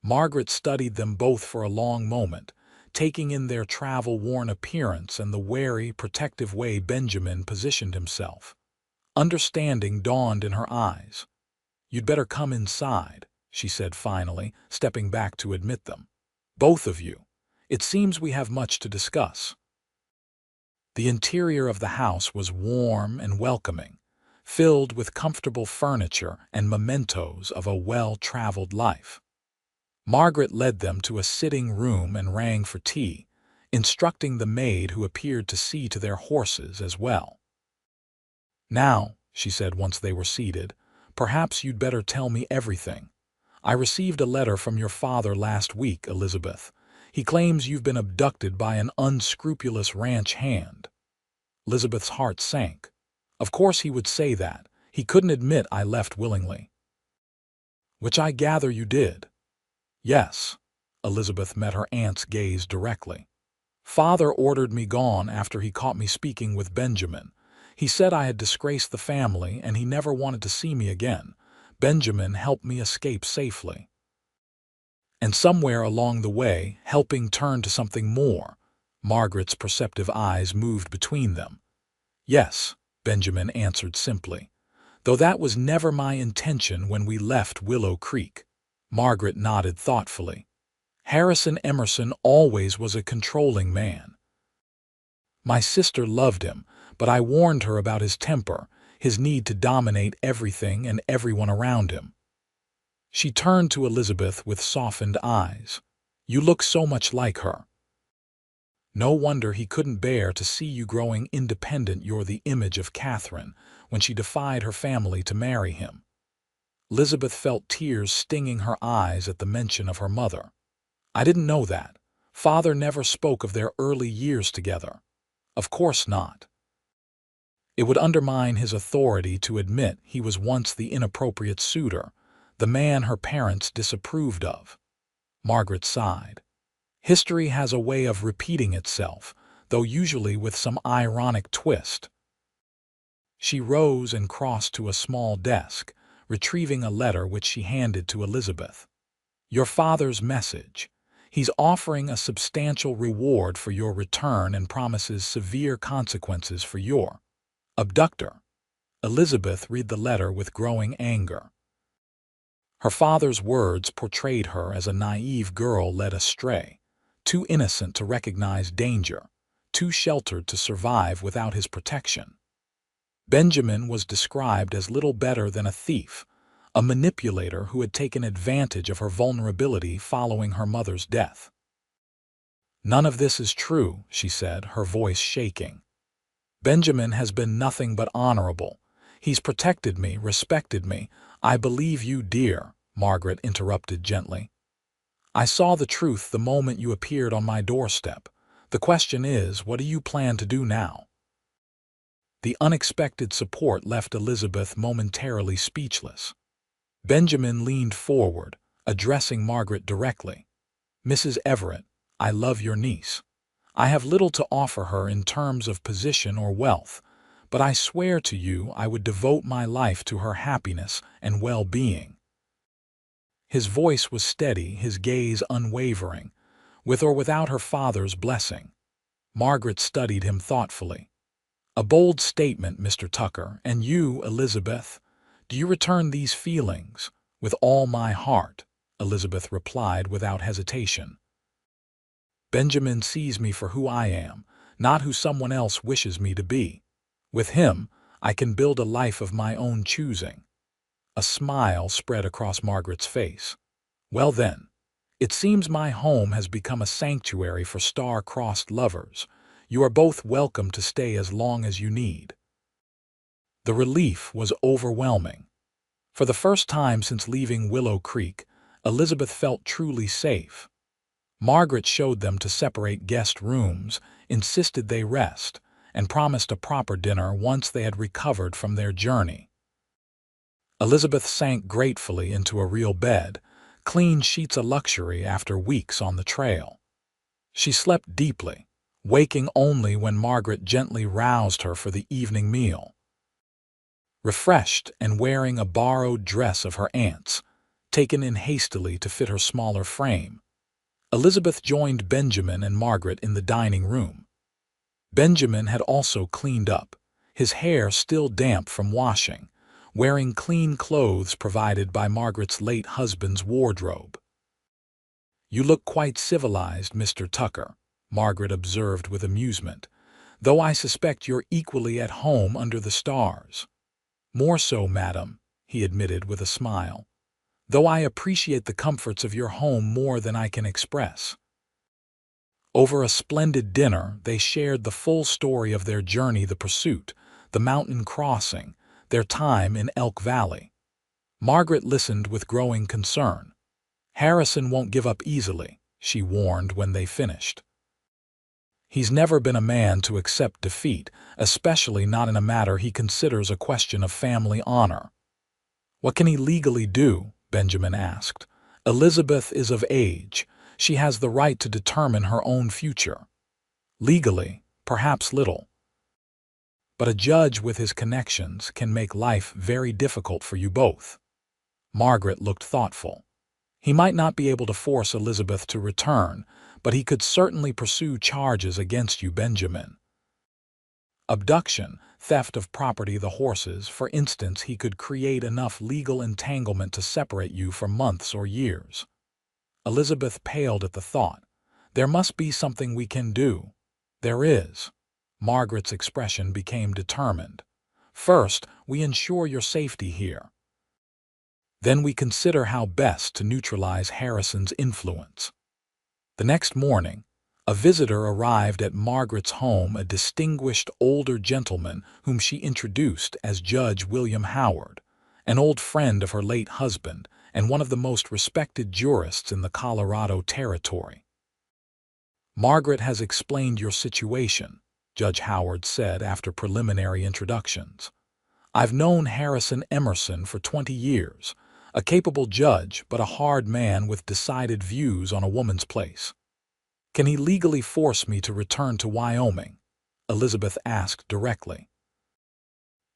Margaret studied them both for a long moment, taking in their travel-worn appearance and the wary, protective way Benjamin positioned himself. Understanding dawned in her eyes. "You'd better come inside," she said finally, stepping back to admit them. "Both of you. It seems we have much to discuss." The interior of the house was warm and welcoming, filled with comfortable furniture and mementos of a well-traveled life. Margaret led them to a sitting room and rang for tea, instructing the maid who appeared to see to their horses as well. "Now," she said once they were seated, "perhaps you'd better tell me everything. I received a letter from your father last week, Elizabeth. He claims you've been abducted by an unscrupulous ranch hand." Elizabeth's heart sank. Of course he would say that. He couldn't admit I left willingly. "Which I gather you did." "Yes." Elizabeth met her aunt's gaze directly. "Father ordered me gone after he caught me speaking with Benjamin. He said I had disgraced the family and he never wanted to see me again. Benjamin helped me escape safely." And somewhere along the way, helping turned to something more. Margaret's perceptive eyes moved between them. "Yes," Benjamin answered simply. "Though that was never my intention when we left Willow Creek." Margaret nodded thoughtfully. "Harrison Emerson always was a controlling man. My sister loved him, but I warned her about his temper, his need to dominate everything and everyone around him." She turned to Elizabeth with softened eyes. "You look so much like her. No wonder he couldn't bear to see you growing independent. You're the image of Catherine when she defied her family to marry him." Elizabeth felt tears stinging her eyes at the mention of her mother. "I didn't know that. Father never spoke of their early years together." "Of course not. It would undermine his authority to admit he was once the inappropriate suitor, the man her parents disapproved of." Margaret sighed. "History has a way of repeating itself, though usually with some ironic twist." She rose and crossed to a small desk, retrieving a letter which she handed to Elizabeth. "Your father's message. He's offering a substantial reward for your return and promises severe consequences for your abductor." Elizabeth read the letter with growing anger. Her father's words portrayed her as a naive girl led astray, too innocent to recognize danger, too sheltered to survive without his protection. Benjamin was described as little better than a thief, a manipulator who had taken advantage of her vulnerability following her mother's death. "None of this is true," she said, her voice shaking. "Benjamin has been nothing but honorable. He's protected me, respected me. I believe you, dear," Margaret interrupted gently. "I saw the truth the moment you appeared on my doorstep. The question is, what do you plan to do now?" The unexpected support left Elizabeth momentarily speechless. Benjamin leaned forward, addressing Margaret directly. "Mrs. Everett, I love your niece. I have little to offer her in terms of position or wealth, but I swear to you I would devote my life to her happiness and well-being." His voice was steady, his gaze unwavering, with or without her father's blessing. Margaret studied him thoughtfully. "A bold statement, Mr. Tucker, and you, Elizabeth? Do you return these feelings?" "With all my heart," Elizabeth replied without hesitation. "Benjamin sees me for who I am, not who someone else wishes me to be. With him, I can build a life of my own choosing." A smile spread across Margaret's face. "Well then, it seems my home has become a sanctuary for star-crossed lovers. You are both welcome to stay as long as you need." The relief was overwhelming. For the first time since leaving Willow Creek, Elizabeth felt truly safe. Margaret showed them to separate guest rooms, insisted they rest, and promised a proper dinner once they had recovered from their journey. Elizabeth sank gratefully into a real bed, clean sheets a luxury after weeks on the trail. She slept deeply, waking only when Margaret gently roused her for the evening meal. Refreshed and wearing a borrowed dress of her aunt's, taken in hastily to fit her smaller frame, Elizabeth joined Benjamin and Margaret in the dining room. Benjamin had also cleaned up, his hair still damp from washing, wearing clean clothes provided by Margaret's late husband's wardrobe. "You look quite civilized, Mr. Tucker," Margaret observed with amusement, "though I suspect you're equally at home under the stars." "More so, madam," he admitted with a smile, "though I appreciate the comforts of your home more than I can express." Over a splendid dinner, they shared the full story of their journey, the pursuit, the mountain crossing, their time in Elk Valley. Margaret listened with growing concern. "Harrison won't give up easily," she warned when they finished. "He's never been a man to accept defeat, especially not in a matter he considers a question of family honor." "What can he legally do?" Benjamin asked. "Elizabeth is of age. She has the right to determine her own future." "Legally, perhaps little. But a judge with his connections can make life very difficult for you both." Margaret looked thoughtful. "He might not be able to force Elizabeth to return, but he could certainly pursue charges against you, Benjamin. Abduction, theft of property, the horses, for instance. He could create enough legal entanglement to separate you for months or years." Elizabeth paled at the thought. "There must be something we can do." "There is." Margaret's expression became determined. "First, we ensure your safety here. Then we consider how best to neutralize Harrison's influence." The next morning, a visitor arrived at Margaret's home, a distinguished older gentleman whom she introduced as Judge William Howard, an old friend of her late husband and one of the most respected jurists in the Colorado Territory. "Margaret has explained your situation," Judge Howard said after preliminary introductions. "I've known Harrison Emerson for 20 years, a capable judge but a hard man with decided views on a woman's place." "Can he legally force me to return to Wyoming?" Elizabeth asked directly.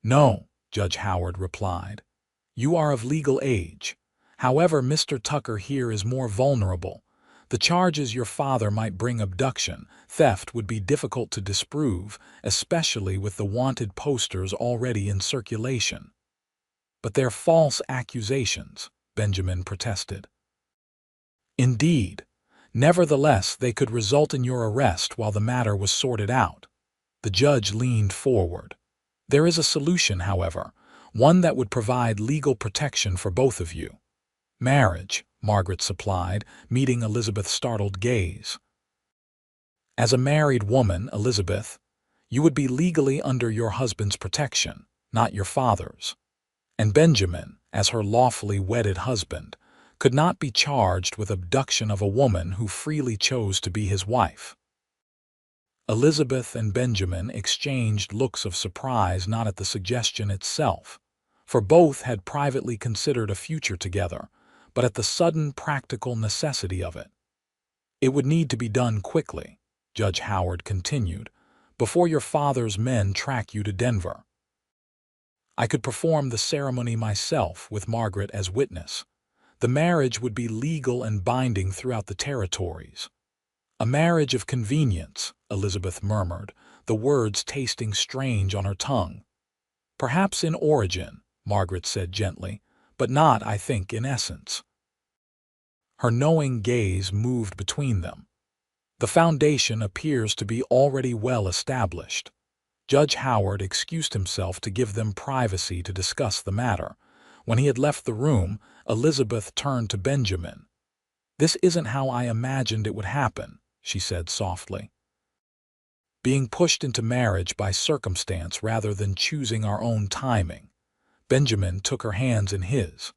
"No," Judge Howard replied. "You are of legal age. However, Mr. Tucker here is more vulnerable. The charges your father might bring, abduction, theft, would be difficult to disprove, especially with the wanted posters already in circulation." "But they're false accusations," Benjamin protested. "Indeed. Nevertheless, they could result in your arrest while the matter was sorted out." The judge leaned forward. There is a solution, however, one that would provide legal protection for both of you. Marriage, Margaret supplied, meeting Elizabeth's startled gaze. As a married woman, Elizabeth, you would be legally under your husband's protection, not your father's. And Benjamin, as her lawfully wedded husband, could not be charged with abduction of a woman who freely chose to be his wife. Elizabeth and Benjamin exchanged looks of surprise, not at the suggestion itself, for both had privately considered a future together, but at the sudden practical necessity of it. It would need to be done quickly, Judge Howard continued, before your father's men track you to Denver. I could perform the ceremony myself with Margaret as witness. The marriage would be legal and binding throughout the territories. A marriage of convenience, Elizabeth murmured, the words tasting strange on her tongue. Perhaps in origin, Margaret said gently, but not, I think, in essence. Her knowing gaze moved between them. The foundation appears to be already well established. Judge Howard excused himself to give them privacy to discuss the matter. When he had left the room, Elizabeth turned to Benjamin. "This isn't how I imagined it would happen," she said softly. "Being pushed into marriage by circumstance rather than choosing our own timing." Benjamin took her hands in his.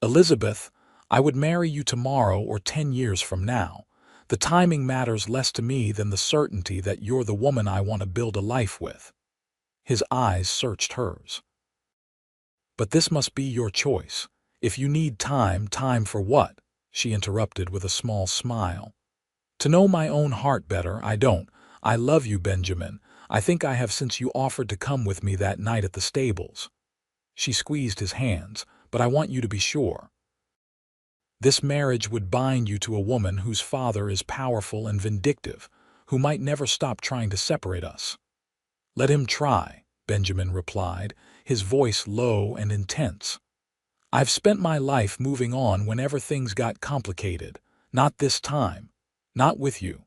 "Elizabeth, I would marry you tomorrow or 10 years from now. The timing matters less to me than the certainty that you're the woman I want to build a life with." His eyes searched hers. "But this must be your choice. If you need time, time for what?" she interrupted with a small smile. "To know my own heart better, I don't. I love you, Benjamin. I think I have since you offered to come with me that night at the stables." She squeezed his hands. "But I want you to be sure. This marriage would bind you to a woman whose father is powerful and vindictive, who might never stop trying to separate us." "Let him try," Benjamin replied, his voice low and intense. "I've spent my life moving on whenever things got complicated. Not this time. Not with you."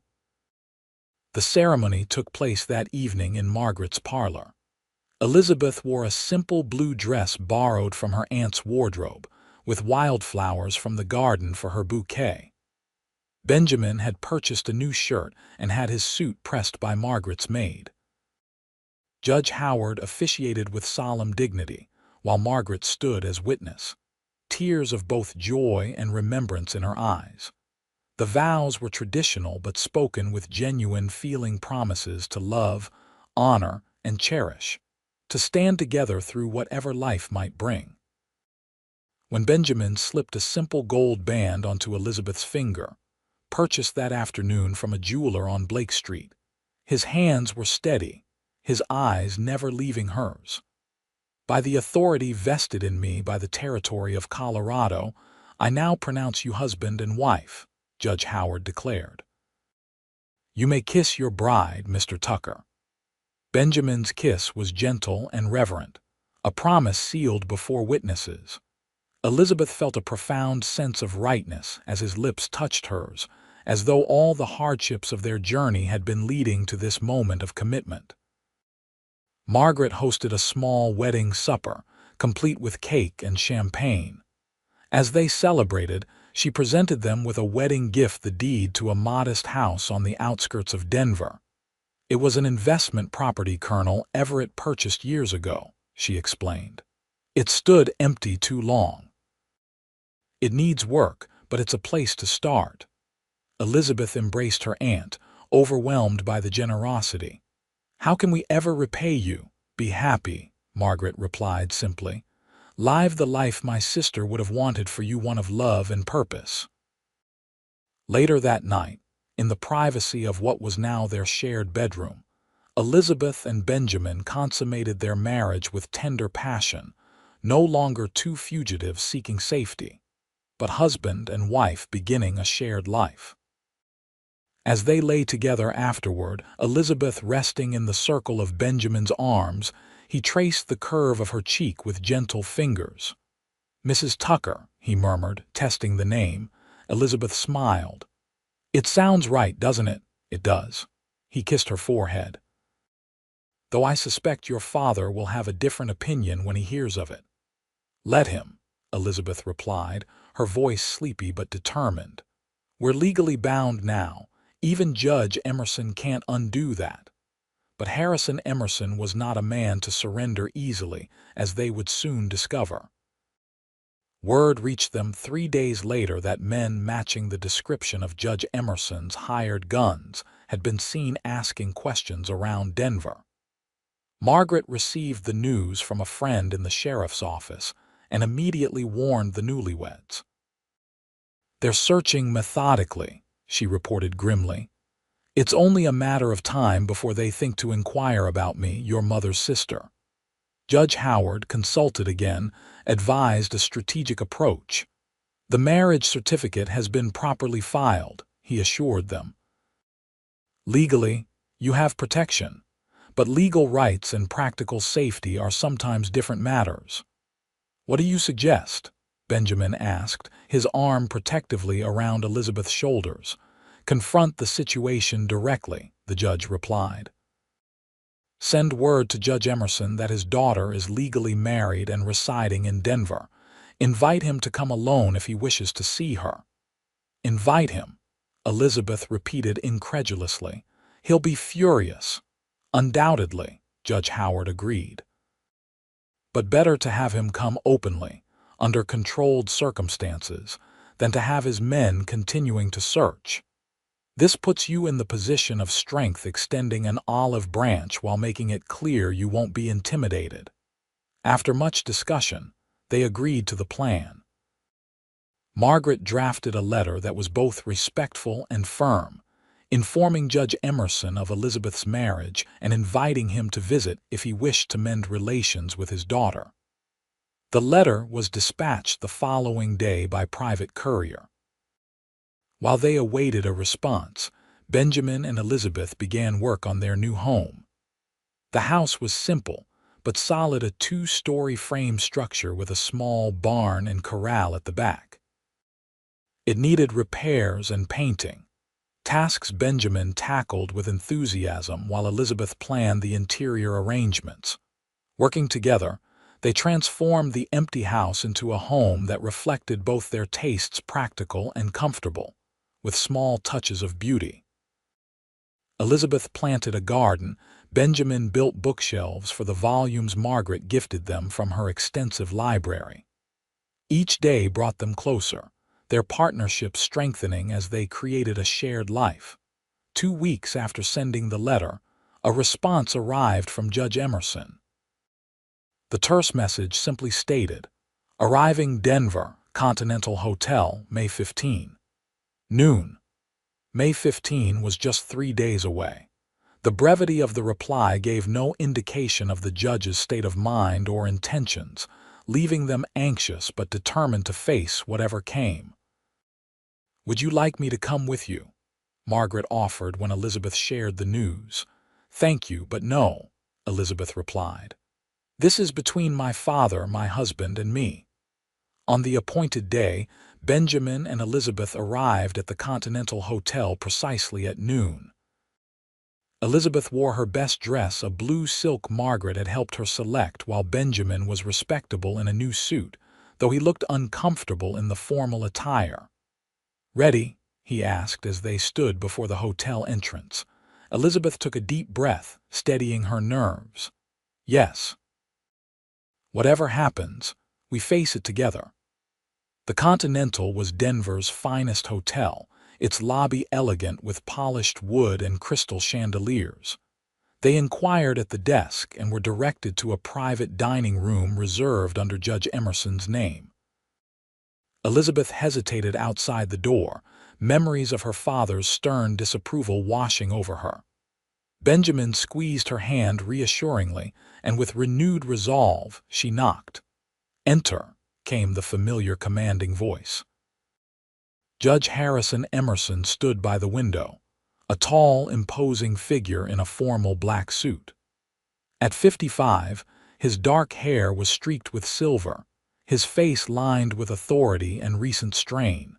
The ceremony took place that evening in Margaret's parlor. Elizabeth wore a simple blue dress borrowed from her aunt's wardrobe, with wildflowers from the garden for her bouquet. Benjamin had purchased a new shirt and had his suit pressed by Margaret's maid. Judge Howard officiated with solemn dignity, while Margaret stood as witness, tears of both joy and remembrance in her eyes. The vows were traditional but spoken with genuine feeling, promises to love, honor, and cherish, to stand together through whatever life might bring. When Benjamin slipped a simple gold band onto Elizabeth's finger, purchased that afternoon from a jeweler on Blake Street, his hands were steady, his eyes never leaving hers. "By the authority vested in me by the territory of Colorado, I now pronounce you husband and wife," Judge Howard declared. "You may kiss your bride, Mr. Tucker." Benjamin's kiss was gentle and reverent, a promise sealed before witnesses. Elizabeth felt a profound sense of rightness as his lips touched hers, as though all the hardships of their journey had been leading to this moment of commitment. Margaret hosted a small wedding supper, complete with cake and champagne. As they celebrated, she presented them with a wedding gift, the deed to a modest house on the outskirts of Denver. "It was an investment property Colonel Everett purchased years ago," she explained. "It stood empty too long. It needs work, but it's a place to start." Elizabeth embraced her aunt, overwhelmed by the generosity. "How can we ever repay you?" "Be happy," Margaret replied simply. "Live the life my sister would have wanted for you, one of love and purpose." Later that night, in the privacy of what was now their shared bedroom, Elizabeth and Benjamin consummated their marriage with tender passion, no longer two fugitives seeking safety, but husband and wife beginning a shared life. As they lay together afterward, Elizabeth resting in the circle of Benjamin's arms, he traced the curve of her cheek with gentle fingers. "Mrs. Tucker," he murmured, testing the name. Elizabeth smiled. "It sounds right, doesn't it?" "It does." He kissed her forehead. though I suspect your father will have a different opinion when he hears of it." "Let him," Elizabeth replied, her voice sleepy but determined. "We're legally bound now. Even Judge Emerson can't undo that." But Harrison Emerson was not a man to surrender easily, as they would soon discover. Word reached them 3 days later that men matching the description of Judge Emerson's hired guns had been seen asking questions around Denver. Margaret received the news from a friend in the sheriff's office and immediately warned the newlyweds. "They're searching methodically," she reported grimly. "It's only a matter of time before they think to inquire about me, your mother's sister." Judge Howard, consulted again, advised a strategic approach. "The marriage certificate has been properly filed," he assured them. "Legally, you have protection, but legal rights and practical safety are sometimes different matters." "What do you suggest?" Benjamin asked, his arm protectively around Elizabeth's shoulders. "Confront the situation directly," the judge replied. "Send word to Judge Emerson that his daughter is legally married and residing in Denver. Invite him to come alone if he wishes to see her." "Invite him," Elizabeth repeated incredulously. "He'll be furious." "Undoubtedly," Judge Howard agreed. "But better to have him come openly, under controlled circumstances, than to have his men continuing to search. This puts you in the position of strength, extending an olive branch while making it clear you won't be intimidated." After much discussion, they agreed to the plan. Margaret drafted a letter that was both respectful and firm, informing Judge Emerson of Elizabeth's marriage and inviting him to visit if he wished to mend relations with his daughter. The letter was dispatched the following day by private courier. While they awaited a response, Benjamin and Elizabeth began work on their new home. The house was simple, but solid, a 2-story frame structure with a small barn and corral at the back. It needed repairs and painting, tasks Benjamin tackled with enthusiasm while Elizabeth planned the interior arrangements. Working together, they transformed the empty house into a home that reflected both their tastes, practical and comfortable, with small touches of beauty. Elizabeth planted a garden. Benjamin built bookshelves for the volumes Margaret gifted them from her extensive library. Each day brought them closer, their partnership strengthening as they created a shared life. 2 weeks after sending the letter, a response arrived from Judge Emerson. The terse message simply stated, "Arriving Denver, Continental Hotel, May 15. Noon." May 15 was just 3 days away. The brevity of the reply gave no indication of the judge's state of mind or intentions, leaving them anxious but determined to face whatever came. "Would you like me to come with you?" Margaret offered when Elizabeth shared the news. "Thank you, but no," Elizabeth replied. "This is between my father, my husband, and me." On the appointed day, Benjamin and Elizabeth arrived at the Continental Hotel precisely at noon. Elizabeth wore her best dress, a blue silk Margaret had helped her select, while Benjamin was respectable in a new suit, though he looked uncomfortable in the formal attire. "Ready?" he asked as they stood before the hotel entrance. Elizabeth took a deep breath, steadying her nerves. "Yes." "Whatever happens, we face it together." The Continental was Denver's finest hotel, its lobby elegant with polished wood and crystal chandeliers. They inquired at the desk and were directed to a private dining room reserved under Judge Emerson's name. Elizabeth hesitated outside the door, memories of her father's stern disapproval washing over her. Benjamin squeezed her hand reassuringly, and with renewed resolve, she knocked. "Enter," came the familiar commanding voice. Judge Harrison Emerson stood by the window, a tall, imposing figure in a formal black suit. At 55, his dark hair was streaked with silver, his face lined with authority and recent strain.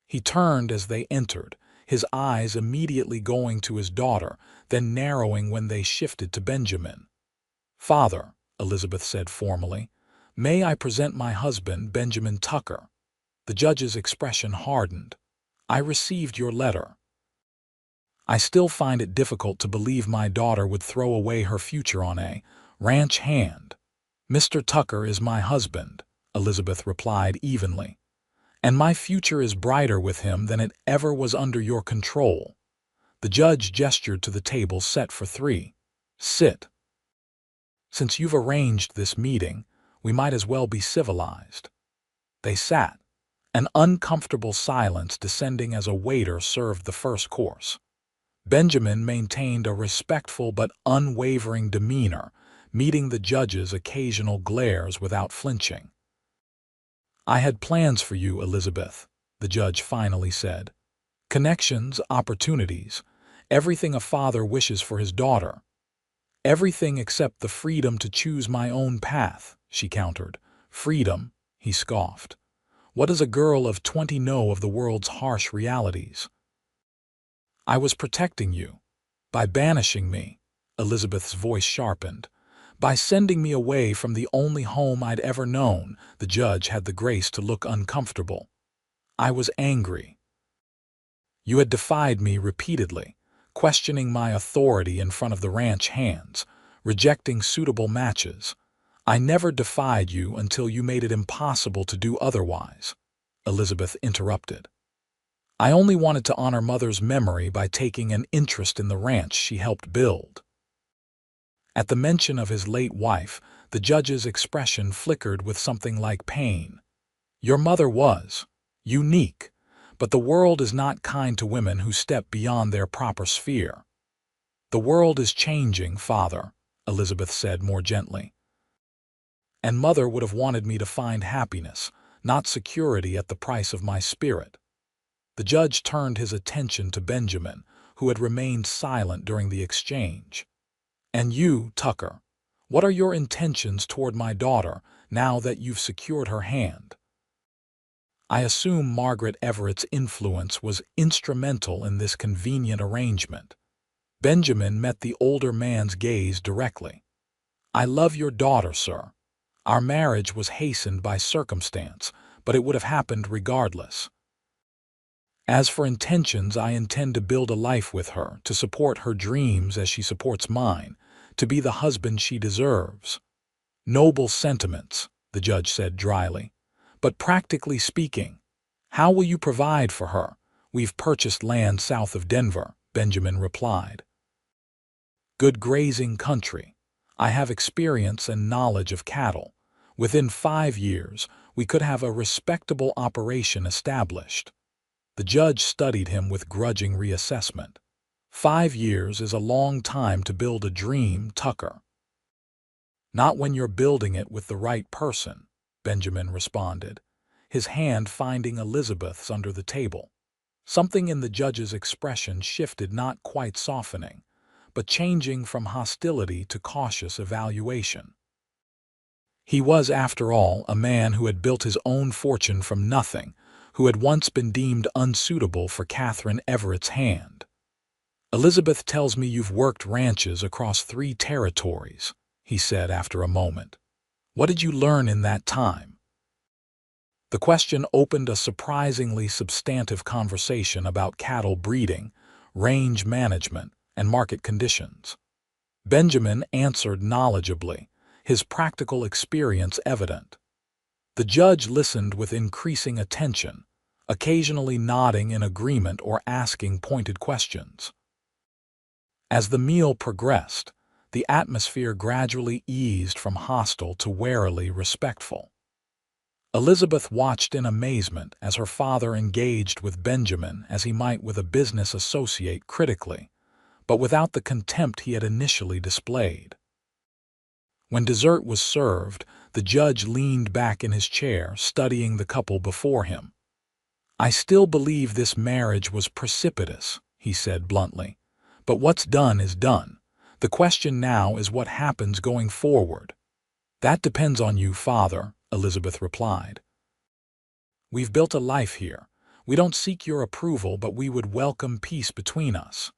He turned as they entered, his eyes immediately going to his daughter, then narrowing when they shifted to Benjamin. "Father," Elizabeth said formally, "may I present my husband, Benjamin Tucker?" The judge's expression hardened. "I received your letter. I still find it difficult to believe my daughter would throw away her future on a ranch hand." "Mr. Tucker is my husband," Elizabeth replied evenly, "and my future is brighter with him than it ever was under your control." The judge gestured to the table set for three. "Sit. Since you've arranged this meeting, we might as well be civilized." They sat, an uncomfortable silence descending as a waiter served the first course. Benjamin maintained a respectful but unwavering demeanor, meeting the judge's occasional glares without flinching. "I had plans for you, Elizabeth," the judge finally said. "Connections, opportunities, everything a father wishes for his daughter." "Everything except the freedom to choose my own path," she countered. "Freedom?" he scoffed. "What does a girl of 20 know of the world's harsh realities?" "I was protecting you. By banishing me," Elizabeth's voice sharpened. "By sending me away from the only home I'd ever known." The judge had the grace to look uncomfortable. "I was angry. You had defied me repeatedly, questioning my authority in front of the ranch hands, rejecting suitable matches. I never defied you until you made it impossible to do otherwise," Elizabeth interrupted. "I only wanted to honor Mother's memory by taking an interest in the ranch she helped build." At the mention of his late wife, the judge's expression flickered with something like pain. "Your mother was unique, but the world is not kind to women who step beyond their proper sphere." "The world is changing, Father," Elizabeth said more gently. "And Mother would have wanted me to find happiness, not security at the price of my spirit." The judge turned his attention to Benjamin, who had remained silent during the exchange. "And you, Tucker, what are your intentions toward my daughter now that you've secured her hand?" "I assume Margaret Everett's influence was instrumental in this convenient arrangement." Benjamin met the older man's gaze directly. "I love your daughter, sir. Our marriage was hastened by circumstance, but it would have happened regardless. As for intentions, I intend to build a life with her, to support her dreams as she supports mine, to be the husband she deserves." "Noble sentiments," the judge said dryly. "But practically speaking, how will you provide for her?" "We've purchased land south of Denver," Benjamin replied. "Good grazing country. I have experience and knowledge of cattle. Within 5 years, we could have a respectable operation established." The judge studied him with grudging reassessment. "5 years is a long time to build a dream, Tucker." "Not when you're building it with the right person," Benjamin responded, his hand finding Elizabeth's under the table. Something in the judge's expression shifted, not quite softening, but changing from hostility to cautious evaluation. He was, after all, a man who had built his own fortune from nothing, who had once been deemed unsuitable for Catherine Everett's hand. "Elizabeth tells me you've worked ranches across 3 territories," he said after a moment. "What did you learn in that time?" The question opened a surprisingly substantive conversation about cattle breeding, range management, and market conditions. Benjamin answered knowledgeably, his practical experience evident. The judge listened with increasing attention, occasionally nodding in agreement or asking pointed questions. As the meal progressed, the atmosphere gradually eased from hostile to warily respectful. Elizabeth watched in amazement as her father engaged with Benjamin as he might with a business associate critically, but without the contempt he had initially displayed. When dessert was served, the judge leaned back in his chair, studying the couple before him. "I still believe this marriage was precipitous," he said bluntly. "But what's done is done. The question now is what happens going forward." "That depends on you, Father," Elizabeth replied. "We've built a life here. We don't seek your approval, but we would welcome peace between us."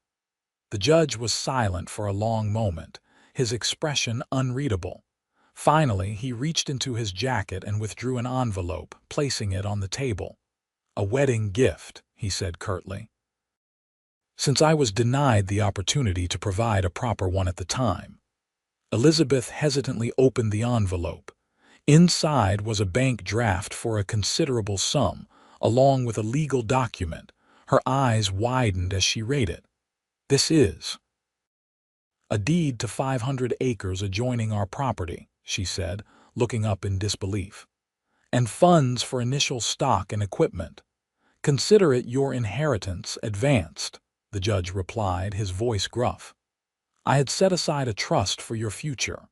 The judge was silent for a long moment, his expression unreadable. Finally, he reached into his jacket and withdrew an envelope, placing it on the table. "A wedding gift," he said curtly. "Since I was denied the opportunity to provide a proper one at the time." Elizabeth hesitantly opened the envelope. Inside was a bank draft for a considerable sum, along with a legal document. Her eyes widened as she read it. "This is a deed to 500 acres adjoining our property," she said, looking up in disbelief. "And funds for initial stock and equipment. Consider it your inheritance advanced," the judge replied, his voice gruff. "I had set aside a trust for your future.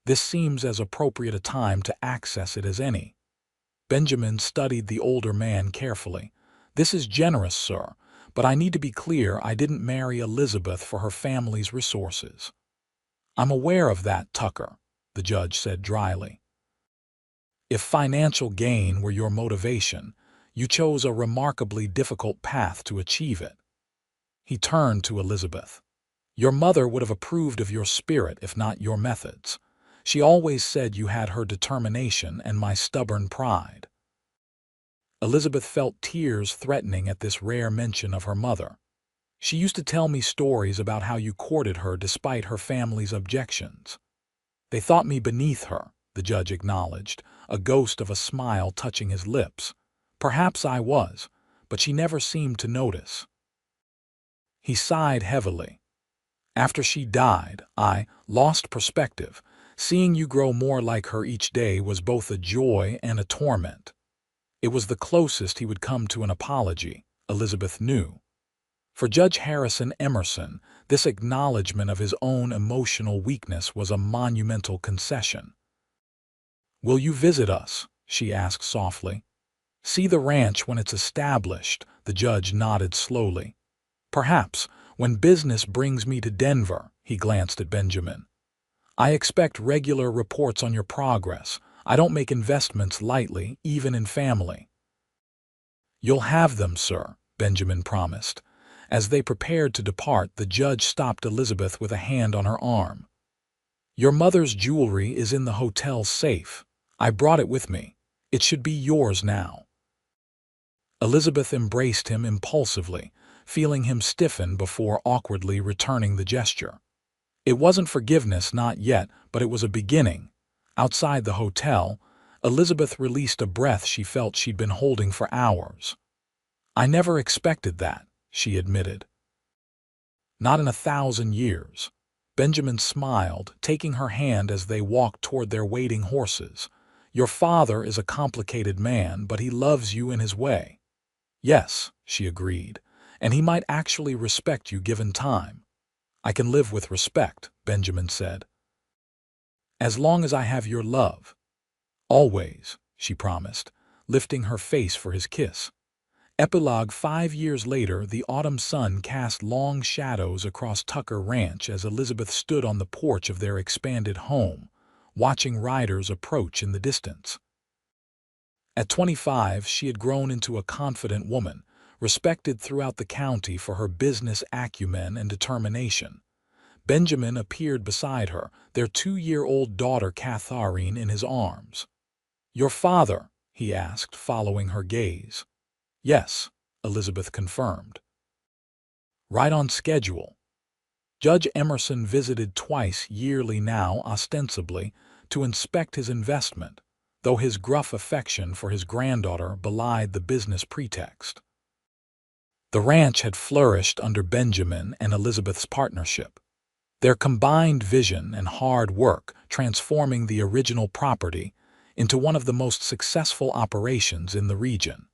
This seems as appropriate a time to access it as any." Benjamin studied the older man carefully. "This is generous, sir, but I need to be clear, I didn't marry Elizabeth for her family's resources." "I'm aware of that, Tucker," the judge said dryly. "If financial gain were your motivation, you chose a remarkably difficult path to achieve it." He turned to Elizabeth. "Your mother would have approved of your spirit if not your methods. She always said you had her determination and my stubborn pride." Elizabeth felt tears threatening at this rare mention of her mother. "She used to tell me stories about how you courted her despite her family's objections." "They thought me beneath her," the judge acknowledged, a ghost of a smile touching his lips. "Perhaps I was, but she never seemed to notice." He sighed heavily. "After she died, I lost perspective. Seeing you grow more like her each day was both a joy and a torment." It was the closest he would come to an apology, Elizabeth knew. For Judge Harrison Emerson, this acknowledgment of his own emotional weakness was a monumental concession. "Will you visit us?" she asked softly. "See the ranch when it's established," the judge nodded slowly. "Perhaps, when business brings me to Denver," he glanced at Benjamin. "I expect regular reports on your progress. I don't make investments lightly, even in family." "You'll have them, sir," Benjamin promised. As they prepared to depart, the judge stopped Elizabeth with a hand on her arm. "Your mother's jewelry is in the hotel safe. I brought it with me. It should be yours now." Elizabeth embraced him impulsively, feeling him stiffen before awkwardly returning the gesture. It wasn't forgiveness, not yet, but it was a beginning. Outside the hotel, Elizabeth released a breath she felt she'd been holding for hours. "I never expected that," she admitted. "Not in 1,000 years." Benjamin smiled, taking her hand as they walked toward their waiting horses. "Your father is a complicated man, but he loves you in his way." "Yes," she agreed, "and he might actually respect you given time." "I can live with respect," Benjamin said. "As long as I have your love." "Always," she promised, lifting her face for his kiss. Epilogue 5 years later, the autumn sun cast long shadows across Tucker Ranch as Elizabeth stood on the porch of their expanded home, watching riders approach in the distance. At 25, she had grown into a confident woman, respected throughout the county for her business acumen and determination. Benjamin appeared beside her, their 2-year-old daughter Catharine in his arms. "Your father?" he asked, following her gaze. "Yes," Elizabeth confirmed. "Right on schedule." Judge Emerson visited twice yearly now, ostensibly, to inspect his investment, though his gruff affection for his granddaughter belied the business pretext. The ranch had flourished under Benjamin and Elizabeth's partnership, their combined vision and hard work transforming the original property into one of the most successful operations in the region.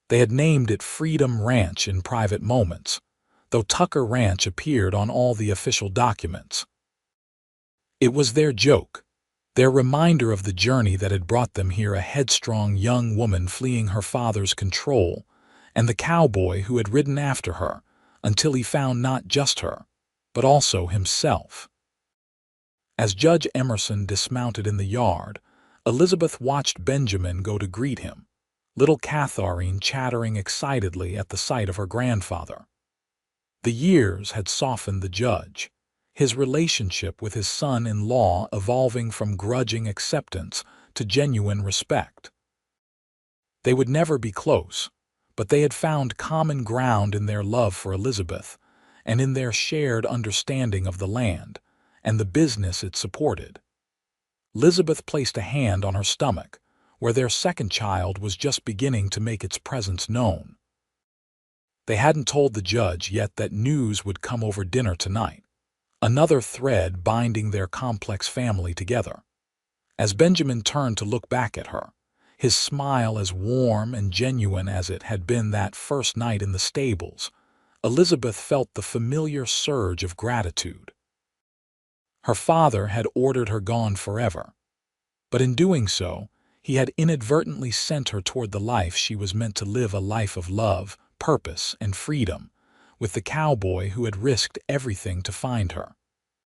They had named it Freedom Ranch in private moments, though Tucker Ranch appeared on all the official documents. It was their joke, their reminder of the journey that had brought them here, a headstrong young woman fleeing her father's control, and the cowboy who had ridden after her until he found not just her, but also himself. As Judge Emerson dismounted in the yard, Elizabeth watched Benjamin go to greet him. little Catharine chattering excitedly at the sight of her grandfather. The years had softened the judge, his relationship with his son-in-law evolving from grudging acceptance to genuine respect. They would never be close, but they had found common ground in their love for Elizabeth and in their shared understanding of the land and the business it supported. Elizabeth placed a hand on her stomach, where their second child was just beginning to make its presence known. They hadn't told the judge yet that news would come over dinner tonight, another thread binding their complex family together. As Benjamin turned to look back at her, his smile as warm and genuine as it had been that first night in the stables, Elizabeth felt the familiar surge of gratitude. Her father had ordered her gone forever, but in doing so, he had inadvertently sent her toward the life she was meant to live, a life of love, purpose, and freedom, with the cowboy who had risked everything to find her.